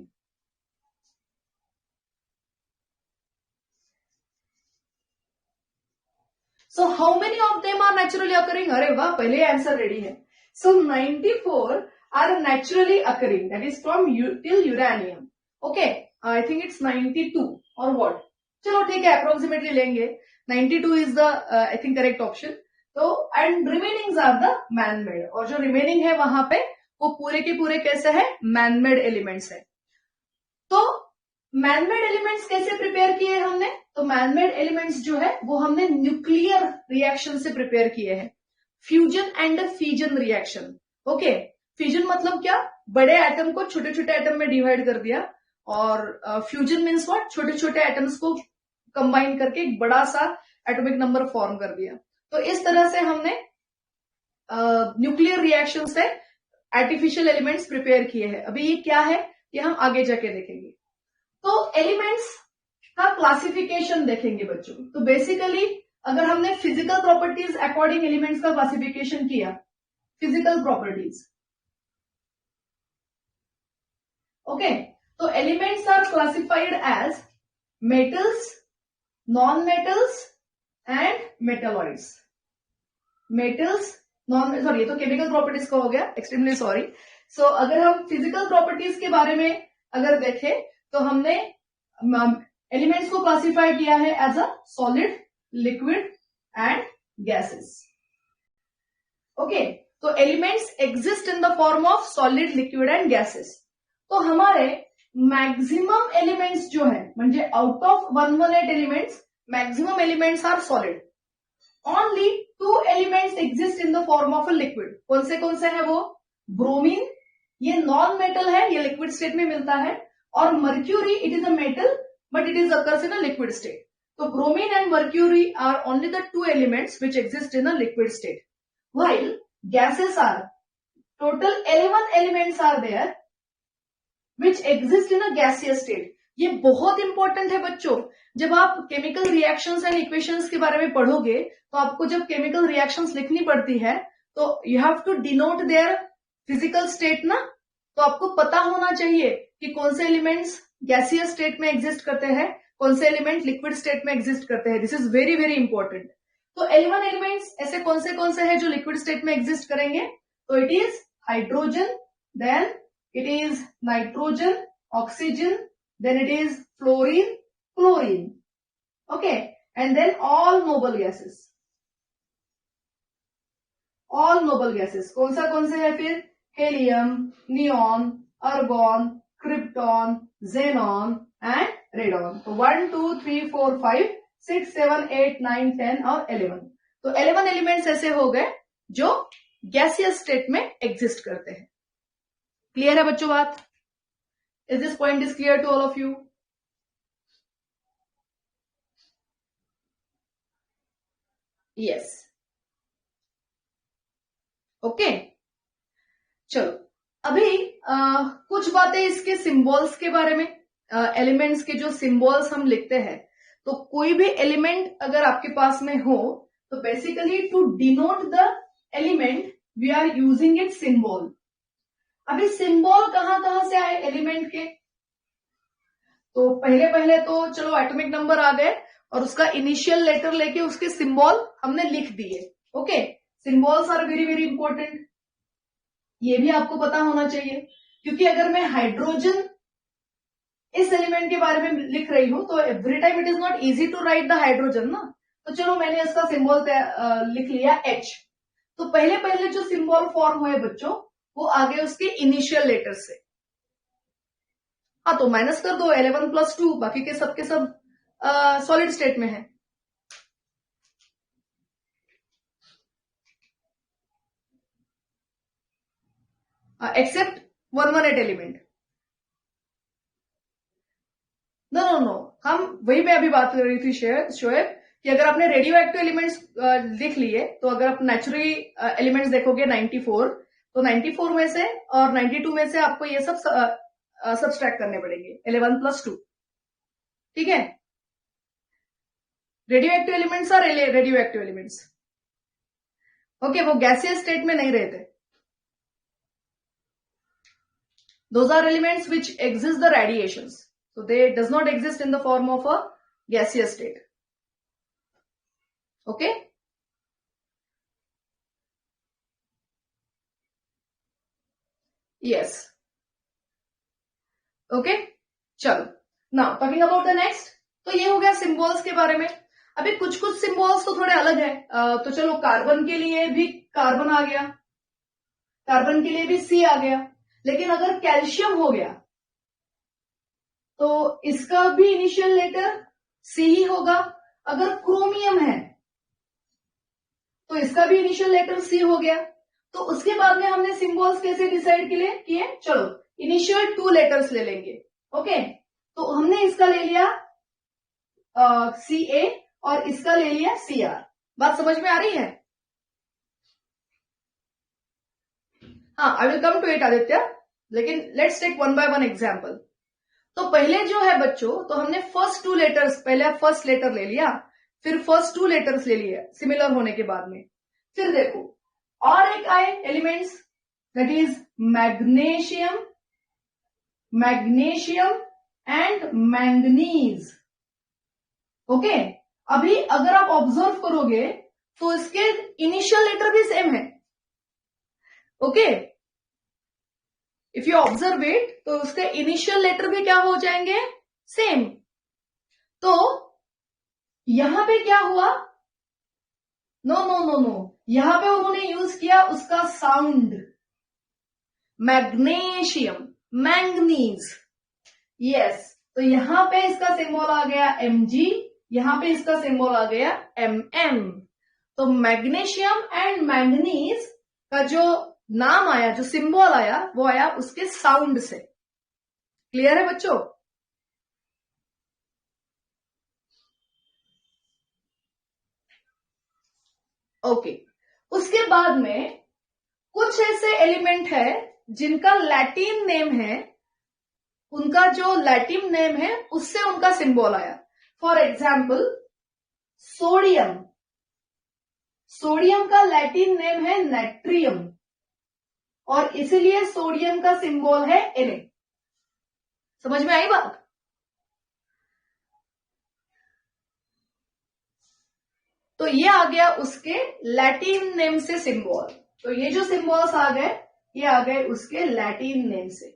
So how many of them are naturally occurring? अरे वाह, पहले आंसर रेडी है। So 94 are naturally occurring, that is from till uranium. Okay, I think it's 92 or what? चलो ठीक है, approximately लेंगे। 92 is the I think correct option. तो and remaining are the manmade, और जो रिमेनिंग है वहां पे वो पूरे के पूरे कैसे है, मैनमेड एलिमेंट्स है। तो मैनमेड एलिमेंट्स कैसे प्रिपेयर किए हमने, तो मैनमेड एलिमेंट्स जो है वो हमने न्यूक्लियर रिएक्शन से प्रिपेयर किए हैं, fusion and fission reaction. Okay, fusion मतलब क्या, बड़े एटम को छोटे छोटे एटम में डिवाइड कर दिया, और फ्यूजन मीन्स व्हाट, छोटे छोटे एटम्स को कंबाइन करके एक बड़ा सा एटॉमिक नंबर फॉर्म कर दिया। तो इस तरह से हमने न्यूक्लियर रिएक्शन से आर्टिफिशियल एलिमेंट्स प्रिपेयर किए हैं। अभी ये क्या है ये हम आगे जाके देखेंगे। तो एलिमेंट्स का क्लासिफिकेशन देखेंगे बच्चों। तो बेसिकली अगर हमने फिजिकल प्रॉपर्टीज अकॉर्डिंग एलिमेंट्स का क्लासिफिकेशन किया, फिजिकल प्रॉपर्टीज, ओके, तो elements are classified as metals, non metals and metalloids. Metals, non, sorry ये तो केमिकल प्रॉपर्टीज का हो गया, एक्सट्रीमली सॉरी। सो अगर हम फिजिकल प्रॉपर्टीज के बारे में अगर देखें तो हमने एलिमेंट्स को क्लासिफाई किया है as a solid, liquid and gases. Okay, तो elements exist in the form of solid, liquid and gases. तो हमारे मैक्सिमम एलिमेंट्स जो है, म्हणजे out of 118 elements, maximum elements are solid. Only 2 elements exist in the form of a liquid. कौन से है वो, ब्रोमीन, ये नॉन मेटल है, ये लिक्विड स्टेट में मिलता है, और mercury, it is a metal but it is occurs in a liquid state. तो bromine and mercury are only the 2 elements which exist in a liquid state, while gases are total 11 elements are there which exist in a gaseous state। ये बहुत important है बच्चों। जब आप chemical reactions and equations के बारे में पढ़ोगे तो आपको जब केमिकल रिएक्शंस लिखनी पड़ती है तो you have to denote their physical state ना। तो आपको पता होना चाहिए कि कौन से एलिमेंट्स गैसियस स्टेट में एग्जिस्ट करते हैं, कौन से एलिमेंट लिक्विड स्टेट में एग्जिस्ट करते हैं। This is very very important. तो L1 एलिमेंट्स ऐसे कौन से हैं जो लिक्विड स्टेट में एग्जिस्ट करेंगे? तो it is hydrogen, then it is nitrogen, oxygen, then it is fluorine, chlorine, okay, and then all noble gases. all noble gases कौन से है फिर? Helium, neon, अर्गॉन, krypton, xenon and radon. तो 1 2 3 4 5 6 7 8 9 10 और 11. तो 11 एलिमेंट्स ऐसे हो गए जो गैसियस स्टेट में एग्जिस्ट करते हैं. क्लियर है बच्चों बात? Is this point is clear to all of you? Yes. Okay. चलो अभी कुछ बातें इसके सिंबल्स के बारे में. एलिमेंट्स के जो सिंबल्स हम लिखते हैं, तो कोई भी एलिमेंट अगर आपके पास में हो तो basically to denote the element we are using it symbol. अभी सिंबल कहां से आए एलिमेंट के? तो पहले तो चलो एटॉमिक नंबर आ गए और उसका इनिशियल लेटर लेके उसके सिंबल हमने लिख दिए. Okay, symbols are very very important. ये भी आपको पता होना चाहिए, क्योंकि अगर मैं हाइड्रोजन इस एलिमेंट के बारे में लिख रही हूं तो every time it is not easy to write the hydrogen ना. तो चलो मैंने इसका सिंबल लिख लिया H. तो पहले जो सिंबल फॉर्म हुए बच्चों वो आगे उसके इनिशियल लेटर से. हाँ, तो माइनस कर दो 11 + 2, बाकी के सब सॉलिड स्टेट में है. Accept 118 element. नो, हम वही मैं अभी बात कर रही थी शोएब कि अगर आपने रेडियो एक्टिव एलिमेंट्स लिख लिए तो अगर आप नेचुरली एलिमेंट्स देखोगे 94, तो 94 में से और 92 में से आपको ये सब सब्सट्रैक्ट करने पड़ेंगे 11 + 2. ठीक है, रेडियो एक्टिव एलिमेंट्स और रेडियो एक्टिव एलिमेंट्स. ओके, वो गैसियस स्टेट में नहीं रहते. Those are elements which exist the radiations. So they does not exist in the form of a gaseous state. Okay? Yes. Okay? चलो. Now talking about the next. तो ये हो गया symbols के बारे में. अभी कुछ सिंबल्स तो थोड़े अलग है. तो चलो कार्बन के लिए भी कार्बन आ गया, कार्बन के लिए भी C आ गया. लेकिन अगर कैल्शियम हो गया तो इसका भी इनिशियल लेटर C ही होगा. अगर क्रोमियम है तो इसका भी इनिशियल लेटर C हो गया. तो उसके बाद में हमने सिंबल्स कैसे डिसाइड किए? चलो इनिशियल 2 लेटर्स ले लेंगे. ओके, तो हमने इसका ले लिया CA और इसका ले लिया CR. बात समझ में आ रही है? हाँ, I will come to it Aditya, लेकिन लेट्स टेक 1 by 1 एग्जाम्पल. तो पहले जो है बच्चों, तो हमने फर्स्ट 2 लेटर्स, पहले फर्स्ट लेटर ले लिया, फिर फर्स्ट 2 लेटर्स ले लिया सिमिलर होने के बाद में. फिर देखो और एक आए elements, that is magnesium and manganese. Okay, अभी अगर आप ऑब्जर्व करोगे तो इसके इनिशियल लेटर भी सेम है. Okay, if you observe it तो उसके इनिशियल लेटर भी क्या हो जाएंगे? सेम. तो यहां पे क्या हुआ? नो, यहां पे उन्होंने यूज किया उसका साउंड. Magnesium, manganese. यस, तो यहां पे इसका सिंबल आ गया Mg, यहां पे इसका सिंबल आ गया Mn. तो मैग्नीशियम एंड मैंगनीज का जो नाम आया, जो सिंबल आया, वो आया उसके साउंड से. क्लियर है बच्चों? ओके, उसके बाद में कुछ ऐसे एलिमेंट है जिनका लैटिन नेम है, उनका जो लैटिन नेम है उससे उनका सिंबल आया. For example sodium. सोडियम का लैटिन नेम है नाइट्रियम और इसीलिए सोडियम का सिंबल है Na. समझ में आई बात? तो ये आ गया उसके लैटिन नेम से सिंबल। तो ये जो सिंबल्स आ गए ये आ गए उसके लैटिन नेम से।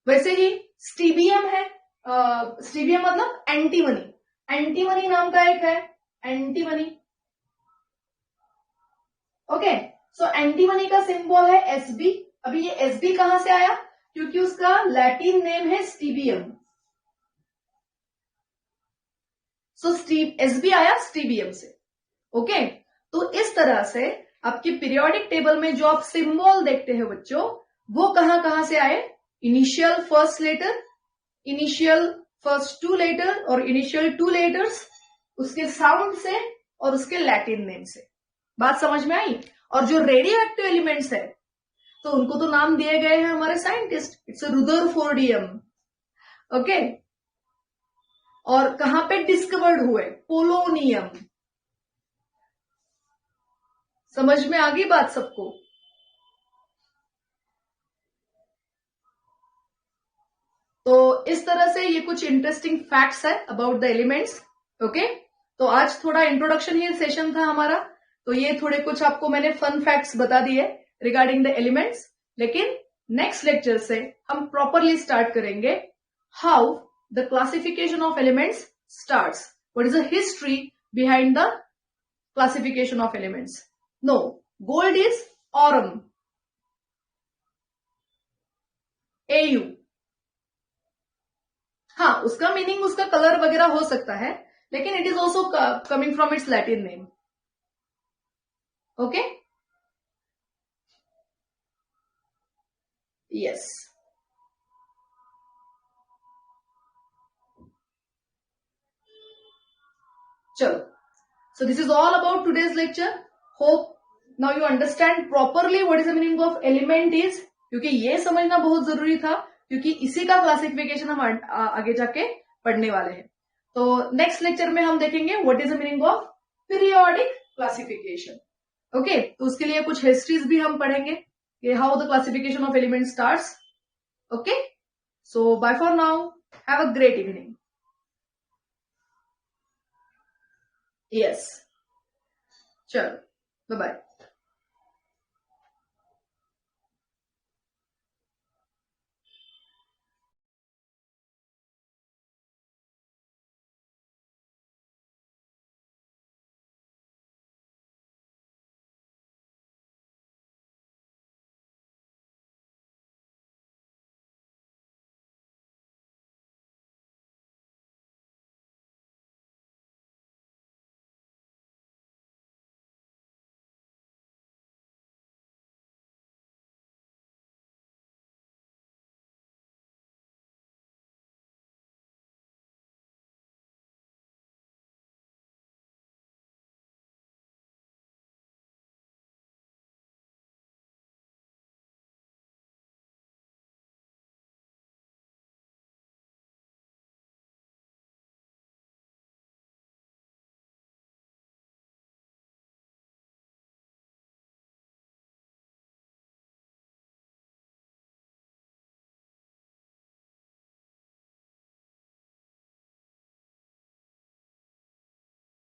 वैसे ही स्टीबियम है, स्टीबियम मतलब एंटीमनी, एंटीमनी नाम का एक है, एंटीमनी। ओके, सो एंटीमनी का सिंबल है एसबी। अभी ये एसबी कहां से आया, क्योंकि उसका लैटिन नेम है स्टीबियम। सो एसबी आया स्टीबियम से। ओके, तो इस तरह से आपकी पीरियोडिक टेबल में जो आप सिंबल देखते हैं बच्चों, वो कहां कहां से आए, initial first letter, initial first 2 letter और इनिशियल 2 लेटर्स, उसके साउंड से और उसके लैटिन नेम से। बात समझ में आई। और जो रेडियो एक्टिव एलिमेंट्स है तो उनको तो नाम दिए गए हैं हमारे साइंटिस्ट, इट्स रुदरफोर्डियम। ओके, और कहां पे डिस्कवर्ड हुए, पोलोनियम। समझ में आ गई बात सबको। तो इस तरह से ये कुछ इंटरेस्टिंग फैक्ट्स है अबाउट द एलिमेंट्स। ओके, तो आज थोड़ा इंट्रोडक्शन ही सेशन था हमारा, तो ये थोड़े कुछ आपको मैंने फन फैक्ट्स बता दिए रिगार्डिंग द एलिमेंट्स। लेकिन नेक्स्ट लेक्चर से हम प्रॉपरली स्टार्ट करेंगे how the classification of elements starts, what is the history behind the classification of elements. No, gold is aurum, AU। हाँ, उसका मीनिंग उसका कलर वगैरह हो सकता है, लेकिन it is also coming from its Latin name. Okay, yes, चलो। So this is all about today's lecture. Hope now you understand properly what is the meaning of element is, क्योंकि ये समझना बहुत जरूरी था, क्योंकि इसी का क्लासिफिकेशन हम आगे जाके पढ़ने वाले हैं। तो नेक्स्ट लेक्चर में हम देखेंगे what is the meaning of periodic classification. Okay, तो उसके लिए कुछ हिस्ट्रीज भी हम पढ़ेंगे कि how the classification of element starts. Okay, so bye for now, have a great evening. Yes, चलो, बाय बाय।